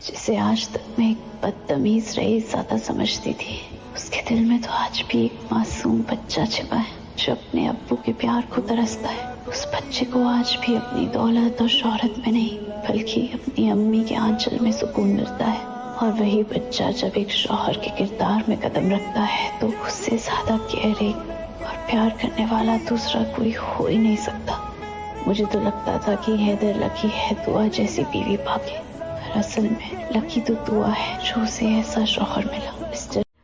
जिसे आज तक मैं एक बदतमीज रईस ज्यादा समझती थी, उसके दिल में तो आज भी एक मासूम बच्चा छिपा है जो अपने अब्बू के प्यार को तरसता है। उस बच्चे को आज भी अपनी दौलत और शोहरत में नहीं बल्कि अपनी अम्मी के आंचल में सुकून मिलता है। और वही बच्चा जब एक शौहर के किरदार में कदम रखता है तो उससे ज्यादा केयरिंग और प्यार करने वाला दूसरा कोई हो ही नहीं सकता। मुझे तो लगता था कि हैदर लकी है दुआ जैसी बीवी पाके, पर असल में लकी तो दुआ है जो उसे ऐसा शौहर मिला।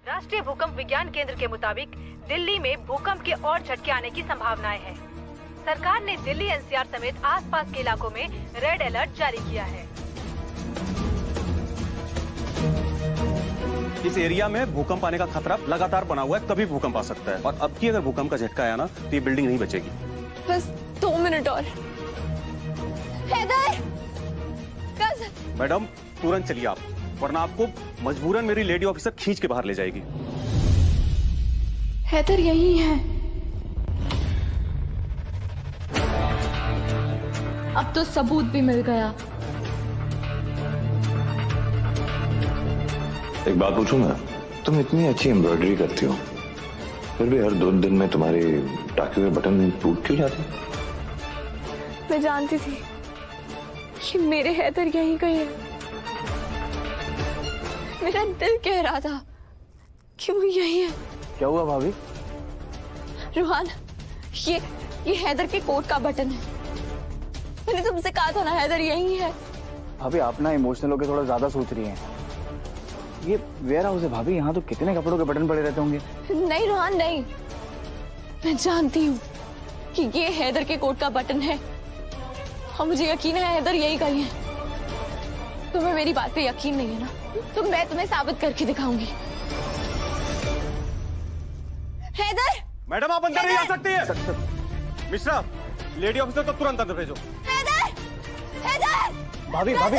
राष्ट्रीय भूकंप विज्ञान केंद्र के मुताबिक दिल्ली में भूकंप के और झटके आने की संभावनाएं हैं। सरकार ने दिल्ली एनसीआर समेत आसपास के इलाकों में रेड अलर्ट जारी किया है। इस एरिया में भूकंप आने का खतरा लगातार बना हुआ है, कभी भूकंप आ सकता है। और अब की अगर भूकंप का झटका आया ना तो ये बिल्डिंग नहीं बचेगी। बस 2 मिनट और। हैदर, मैडम तुरंत चलिए आप, वरना आपको मजबूरन मेरी लेडी ऑफिसर खींच के बाहर ले जाएगी। हैदर यही है। अब तो सबूत भी मिल गया। एक बात पूछूं मैं, तुम इतनी अच्छी एम्ब्रॉयडरी करती हो, फिर भी हर 2 दिन में तुम्हारे टाके हुए बटन टूट क्यों जाते? मैं जानती थी कि मेरे हैदर यहीं कहीं है। मेरा दिल कह रहा था कि वो यही है। क्या हुआ भाभी? रूहान, ये हैदर के कोट का बटन है। मैंने तुमसे कहा था ना हैदर यही है। भाभी आप ना इमोशनल होकर थोड़ा ज्यादा सोच रही हैं। ये वेयर हाउस है भाभी, यहाँ तो कितने कपड़ों के बटन पड़े रहते होंगे। नहीं रूहान नहीं, मैं जानती हूँ कि ये हैदर के कोट का बटन है और मुझे यकीन है हैदर यही कहीं है। तुम्हें मेरी बात पे यकीन नहीं है ना, तो मैं तुम्हें साबित करके दिखाऊंगी। हैदर! मैडम आप अंदर नहीं आ सकती है। मिश्रा, लेडी ऑफिसर को तुरंत अंदर भेजो। हैदर! भाभी भाभी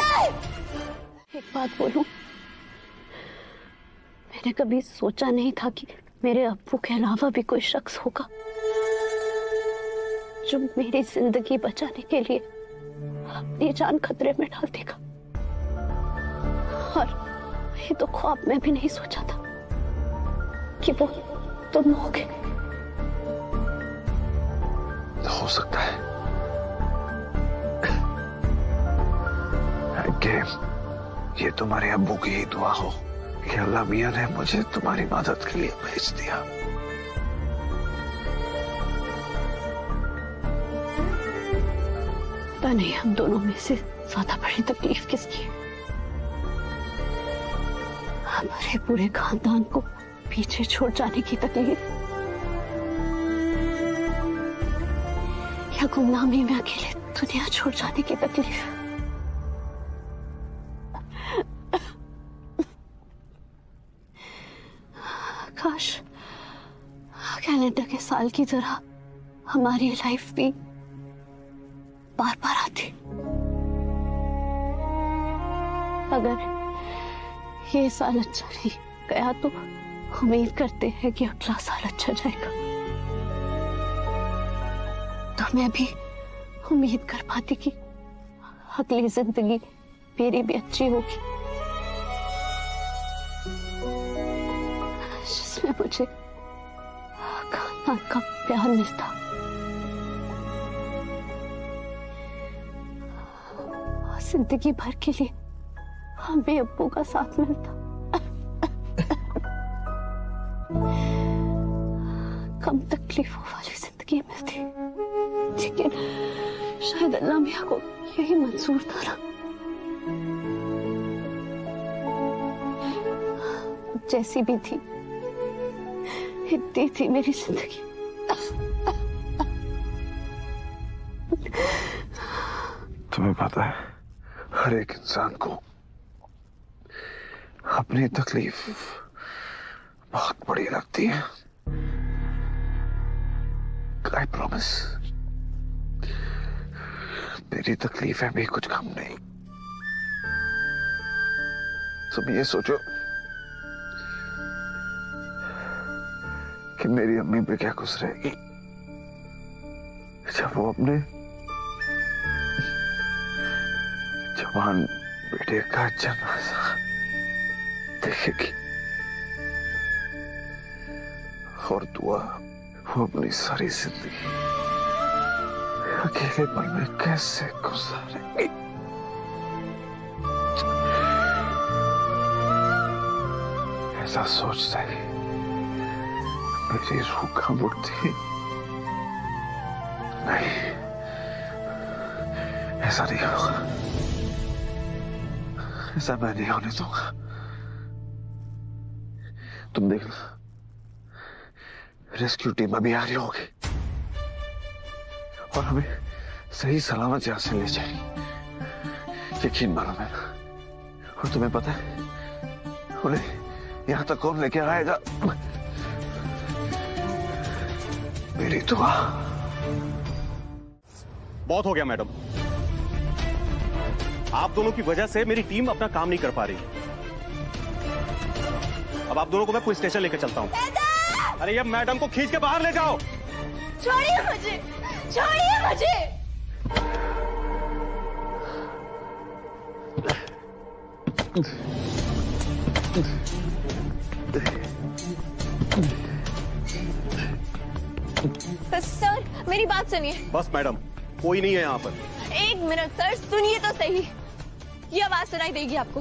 एक बात बोलूं, मैंने कभी सोचा नहीं था कि मेरे अब्बू के अलावा भी कोई शख्स होगा जो मेरी जिंदगी बचाने के लिए अपनी जान खतरे में डाल देगा। और ये तो ख्वाब में भी नहीं सोचा था कि वो तुम होगे। हो सकता है कि ये तुम्हारे अब्बू की ही दुआ हो कि अल्लाह मियां ने मुझे तुम्हारी मदद के लिए भेज दिया। पता नहीं हम दोनों में से ज्यादा बड़ी तकलीफ किसकी है, हमारे पूरे खानदान को पीछे छोड़ जाने की तकलीफ या गुमनामी में अकेले दुनिया छोड़ जाने की तकलीफ। काश कैलेंडर के साल की तरह हमारी लाइफ भी बार बार आती। अगर ये साल अच्छा नहीं गया तो उम्मीद करते हैं कि अगला साल अच्छा जाएगा। तो मैं भी उम्मीद कर पाती कि अगली जिंदगी मेरी भी अच्छी होगी, जिसमें मुझे खानदान का प्यार मिलता, जिंदगी भर के लिए हमें अब्बू का साथ मिलता। कम तकलीफों वाली जिंदगी मिलती, लेकिन शायद अल्लाह मियां को यही मंजूर था ना। जैसी भी थी, इतनी थी मेरी जिंदगी। तुम्हें पता है, हर एक इंसान को अपनी तकलीफ बहुत बड़ी लगती है। I promise, मेरी तकलीफ है भी कुछ कम नहीं। तुम ये सोचो कि मेरी अम्मी पे क्या गुजरेगी जब वो अपने जवान बेटे का जनाजा देखेगी, और दुआ वो अपनी सारी जिंदगी अकेलेपन में कैसे गुजारेगी। ऐसा सोचता ही मेरी रूह कांप उठती। नहीं, ऐसा नहीं होगा, ऐसा मैं नहीं होने दूंगा। तुम देखना, रेस्क्यू टीम अभी आ रही होगी और हमें सही सलामत यहां से ले जाएगी, यकीन मानो मैं। और तुम्हें पता है उन्हें यहां तक कौन लेके आएगा? मेरी दुआ। बहुत हो गया मैडम, आप दोनों की वजह से मेरी टीम अपना काम नहीं कर पा रही। अब आप दोनों को मैं पुलिस स्टेशन लेकर चलता हूँ। अरे ये मैडम को खींच के बाहर ले जाओ। छोड़िए मुझे, छोड़िए मुझे। सर मेरी बात सुनिए। बस मैडम, कोई नहीं है यहाँ पर। एक मिनट सर, सुनिए तो सही। ये आवाज सुनाई देगी आपको।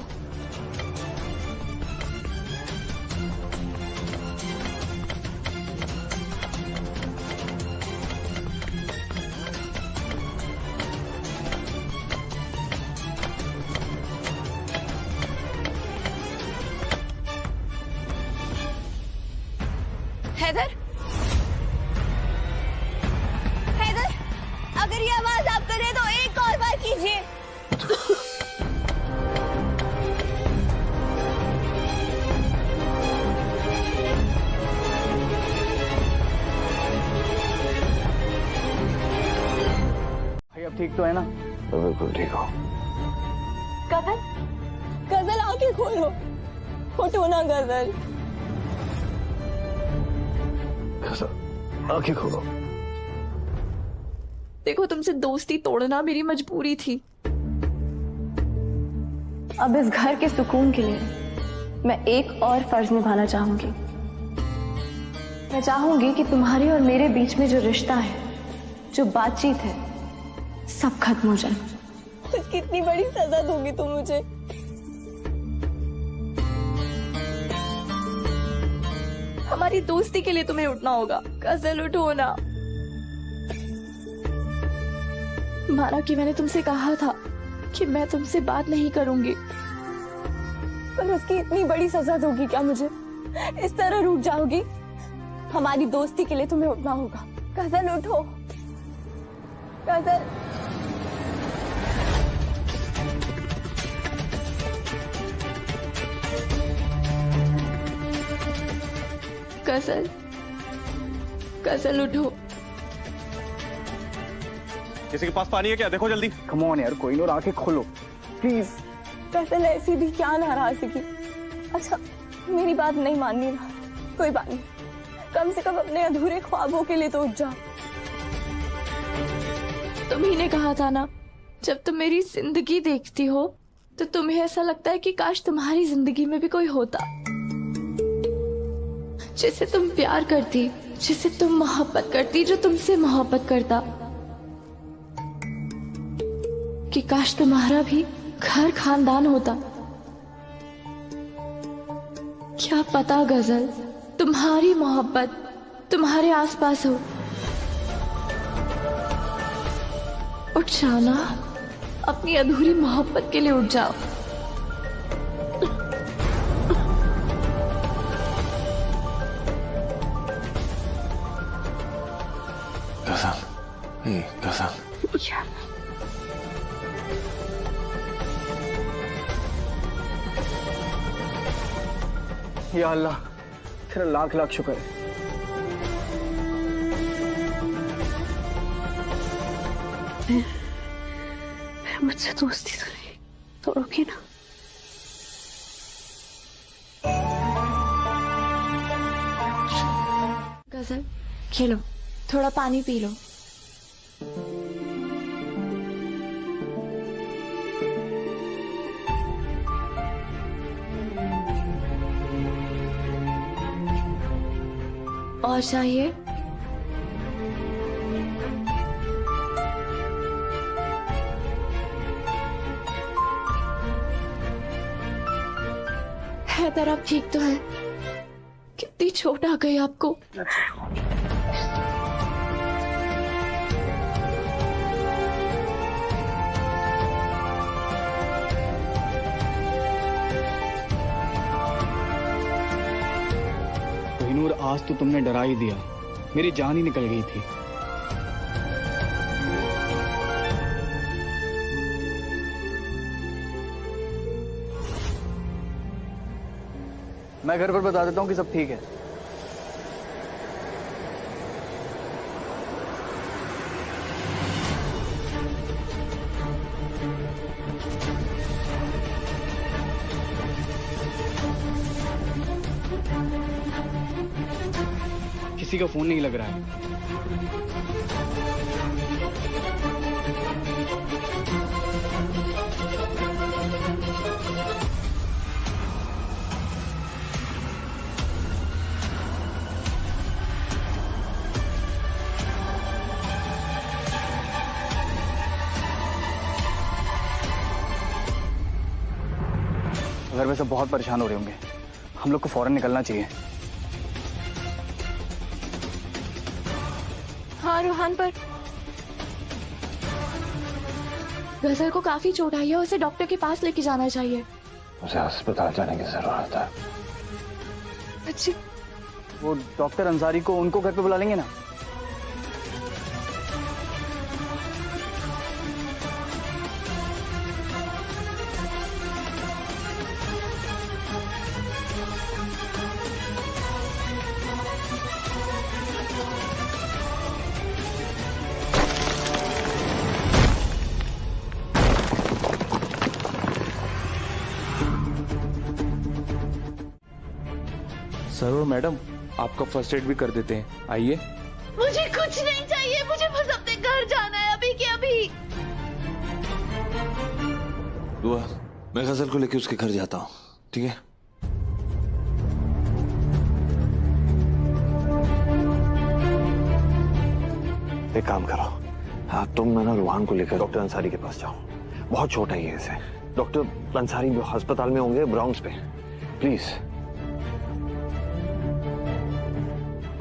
हैदर, हैदर, अगर ये आवाज आप करें तो एक और बार कीजिए। भाई अब ठीक तो है ना? तो बिल्कुल ठीक हो। गजल, गजल आंखें खोलो, उठो ना गजल। आंखें खोलो। देखो, तुमसे दोस्ती तोड़ना मेरी मजबूरी थी। अब इस घर के सुकून के लिए मैं एक और फर्ज निभाना चाहूंगी। मैं चाहूंगी कि तुम्हारे और मेरे बीच में जो रिश्ता है, जो बातचीत है, सब खत्म हो जाए। कितनी बड़ी सजा दोगी तुम मुझे? हमारी दोस्ती के लिए तुम्हें उठना होगा। गजल, उठो ना। माना कि मैंने तुमसे कहा था कि मैं तुमसे बात नहीं करूंगी, पर उसकी इतनी बड़ी सजा दोगी क्या मुझे? इस तरह रूठ जाओगी? हमारी दोस्ती के लिए तुम्हें उठना होगा। गजल, उठो। गजल, गजल, गजल, उठो। किसी के पास पानी है क्या? देखो जल्दी। कम ऑन यार, कोई ना, आंखें खोलो प्लीज। गजल, ऐसी भी क्या नाराजगी? अच्छा, मेरी बात नहीं माननी ना, कोई बात नहीं। कम से कम अपने अधूरे ख्वाबों के लिए तो उठ जाओ। तुम्ही ने कहा था ना, जब तुम मेरी जिंदगी देखती हो तो तुम्हें ऐसा लगता है कि काश तुम्हारी जिंदगी में भी कोई होता जिसे तुम प्यार करती, जिसे तुम मोहब्बत करती, जो तुमसे मोहब्बत करता। कि काश तुम्हारा भी घर खानदान होता। क्या पता गजल, तुम्हारी मोहब्बत तुम्हारे आसपास हो। उठ जाओ ना, अपनी अधूरी मोहब्बत के लिए उठ जाओ। गजल, गजल। या अल्लाह, तेरा लाख लाख शुक्र है। मुझसे दोस्ती तो नहीं तोड़ोगी ना? गजल, खेलो, थोड़ा पानी पी लो। और चाहिए? हैदर, आप ठीक तो है? कितनी चोट आ गई आपको? कोहिनूर, आज तो तुमने डरा ही दिया, मेरी जान ही निकल गई थी। मैं घर पर बता देता हूँ कि सब ठीक है। किसी का फोन नहीं लग रहा है। घर में सब बहुत परेशान हो रहे होंगे, हम लोग को फौरन निकलना चाहिए। हाँ रूहान, पर गजल को काफी चोट आई है, उसे डॉक्टर के पास लेके जाना चाहिए। उसे अस्पताल जाने की जरूरत है। अच्छी, वो डॉक्टर अंसारी को, उनको घर पे बुला लेंगे ना? सर और मैडम आपका फर्स्ट एड भी कर देते हैं, आइए। मुझे कुछ नहीं चाहिए, मुझे बस अपने घर जाना है अभी के अभी। दुआ, मैं गजल को लेके उसके घर जाता हूँ, ठीक है? एक काम करो, हाँ तुम ना रूहान को लेकर डॉक्टर अंसारी के पास जाओ। बहुत छोटा ही है इसे। डॉक्टर अंसारी अस्पताल में होंगे ब्राउन्स पे, प्लीज।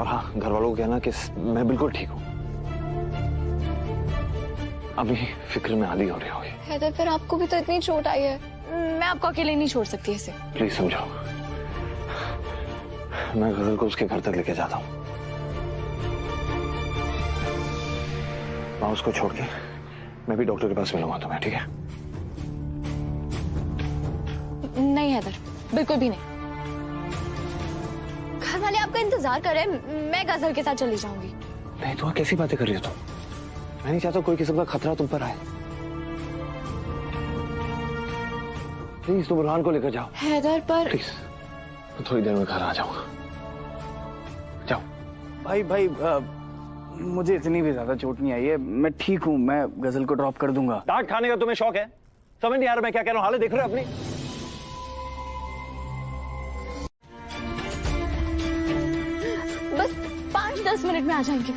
और हाँ, घर वालों को कहना कि मैं बिल्कुल ठीक हूँ। अभी फिक्र में आधी हो रही होगी। हैदर, फिर आपको भी तो इतनी चोट आई है, मैं आपको अकेले नहीं छोड़ सकती इसे। प्लीज समझाओ। मैं गजल को उसके घर तक लेके जाता हूँ। मैं उसको छोड़ के मैं भी डॉक्टर के पास मिलूंगा तुम्हें, ठीक है? नहीं हैदर, बिल्कुल भी नहीं। घर वाले आपका इंतजार कर रहे हैं, मैं गजल के साथ चली जाऊंगी। नहीं तो कैसी बातें कर रही हो तुम? मैं नहीं चाहता कोई किस्म का खतरा तुम पर आए। प्लीज तुम रूहान को लेकर जाओ। हैदर पर प्लीज, मैं थोड़ी देर में घर आ जाऊंगा। जाओ। भाई मुझे इतनी भी ज्यादा चोट नहीं आई है, मैं ठीक हूँ। मैं गजल को ड्रॉप कर दूंगा। डांट खाने का तुम्हें शौक है? समझ नहीं आ रहा मैं क्या कह रहा हूँ? हालत देख रहे हो अपनी? बस 5-10 मिनट में आ जाएंगे,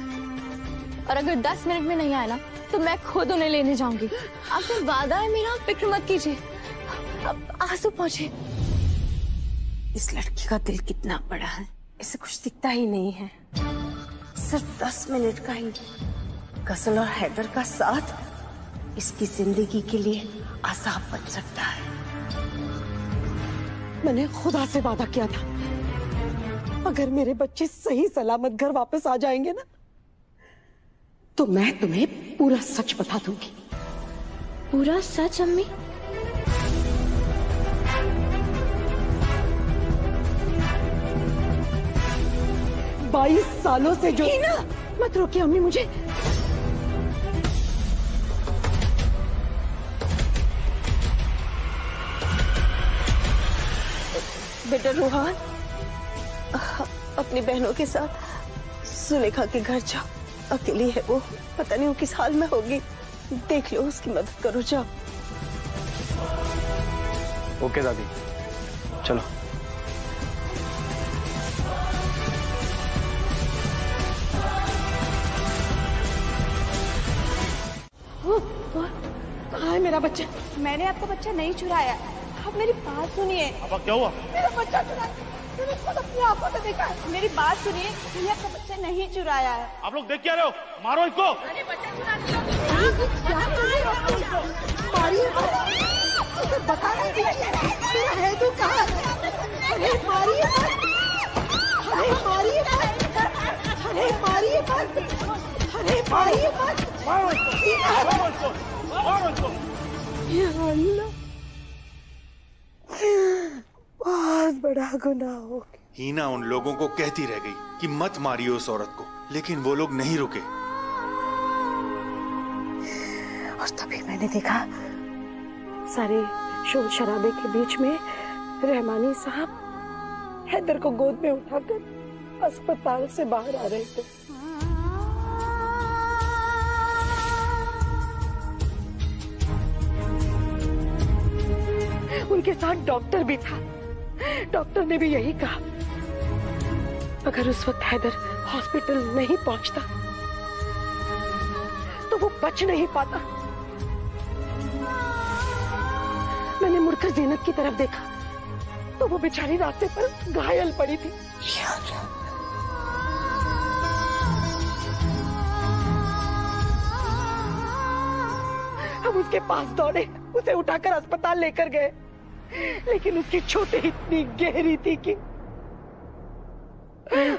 और अगर 10 मिनट में नहीं आए ना तो मैं खुद उन्हें लेने जाऊंगी। आपसे वादा है मेरा, फिक्र मत कीजिए। अब आंसू पहुंचे। इस लड़की का दिल कितना बड़ा है, इसे कुछ दिखता ही नहीं है। सिर्फ 10 मिनट का ही गजल और हैदर का साथ इसकी जिंदगी के लिए अज़ाब बन सकता है। मैंने खुदा से वादा किया था, अगर मेरे बच्चे सही सलामत घर वापस आ जाएंगे ना, तो मैं तुम्हें पूरा सच बता दूंगी। पूरा सच अम्मी? बाईस 22 सालों से जो ना, मत रोकिए अम्मी मुझे। बेटा रूहान, अपनी बहनों के साथ सुलेखा के घर जाओ। अकेली है वो, पता नहीं वो किस हाल में होगी। देख लो, उसकी मदद करो, जाओ। ओके दादी, चलो। कहाँ है मेरा बच्चा? मैंने आपका बच्चा नहीं चुराया, आप मेरी बात सुनिए। अब क्या हुआ? मेरा बच्चा चुराया, मैंने खुद अपनी आंखों से देखा है। मेरी बात सुनिए, मैंने आपका बच्चा नहीं चुराया है। आप लोग देख क्या रहे हो? मारो इसको। मैंने बच्चा चुरा लिया। मारिए, बता नहीं मेरा हैदू कहाँ है? अरे मारिए मत, अरे मारिए मत, अरे मारिए मत, अरे मारिए मत, मारो इसको। या अल्लाह, बहुत बड़ा गुनाह हो गया। हीना उन लोगों को कहती रह गई कि मत मारिए उस औरत को, लेकिन वो लोग नहीं रुके। और तभी मैंने देखा सारे शोर शराबे के बीच में रहमानी साहब हैदर को गोद में उठाकर अस्पताल से बाहर आ रहे थे। उनके साथ डॉक्टर भी था। डॉक्टर ने भी यही कहा, अगर उस वक्त हैदर हॉस्पिटल नहीं पहुंचता तो वो बच नहीं पाता। मैंने मुड़कर ज़ीनत की तरफ देखा तो वो बेचारी रास्ते पर घायल पड़ी थी। हम उसके पास दौड़े, उसे उठाकर अस्पताल लेकर गए, लेकिन उसकी चोटें इतनी गहरी थी कि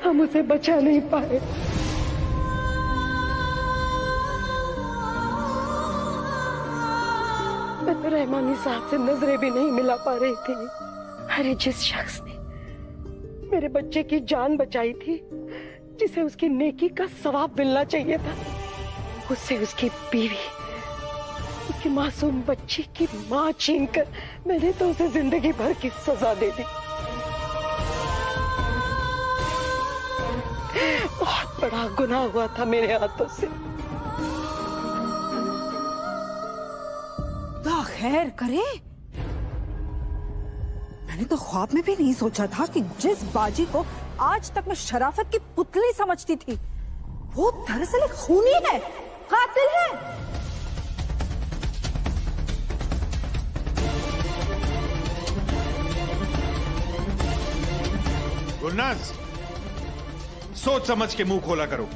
हम उसे बचा नहीं पाए। मैं तो रहमानी साहब से नजरें भी नहीं मिला पा रही थी। अरे जिस शख्स ने मेरे बच्चे की जान बचाई थी, जिसे उसकी नेकी का सवाब मिलना चाहिए था, उससे उसकी बीवी, उसकी मासूम बच्ची की मां छीनकर मैंने तो उसे जिंदगी भर की सजा दे दी। बड़ा गुनाह हुआ था मेरे हाथों से। खुदा खैर करे, मैंने तो ख्वाब में भी नहीं सोचा था कि जिस बाजी को आज तक मैं शराफत की पुतली समझती थी, वो दरअसल एक खूनी है, कातिल है। गुलनाज, सोच समझ के मुंह खोला करो।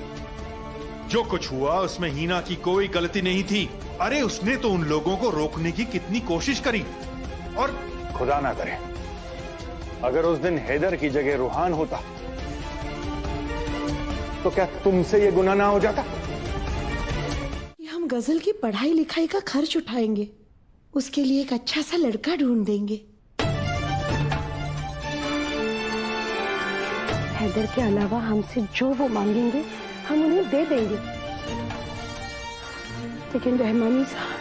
जो कुछ हुआ उसमें हीना की कोई गलती नहीं थी। अरे उसने तो उन लोगों को रोकने की कितनी कोशिश करी। और खुदा ना करे अगर उस दिन हैदर की जगह रूहान होता तो क्या तुमसे ये गुनाह ना हो जाता? हम गजल की पढ़ाई लिखाई का खर्च उठाएंगे, उसके लिए एक अच्छा सा लड़का ढूंढ देंगे। हैदर के अलावा हमसे जो वो मांगेंगे हम उन्हें दे देंगे, लेकिन रहमानी साहब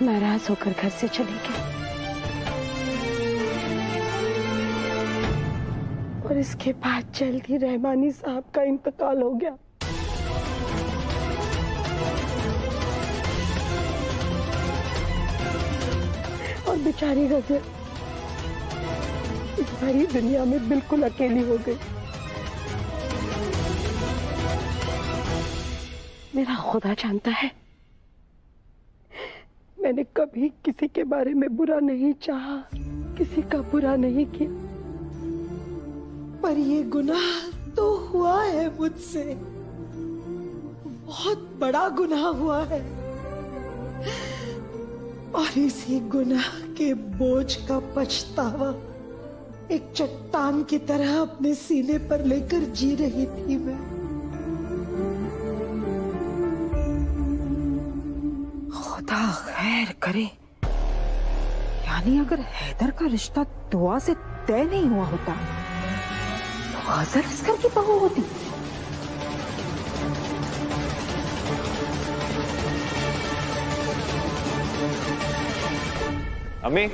नाराज होकर घर से चले गए और इसके बाद जल्द ही रहमानी साहब का इंतकाल हो गया। और बेचारी गजल इस भरी दुनिया में बिल्कुल अकेली हो गई। मेरा खुदा जानता है, मैंने कभी किसी के बारे में बुरा नहीं चाहा, किसी का बुरा नहीं किया, पर ये गुनाह तो हुआ है मुझसे, बहुत बड़ा गुनाह हुआ है। और इसी गुनाह के बोझ का पछतावा एक चट्टान की तरह अपने सीने पर लेकर जी रही थी मैं। खुदा खैर करे, यानी अगर हैदर का रिश्ता दुआ से तय नहीं हुआ होता तो गजल अस्कर की बहू होती। अम्मी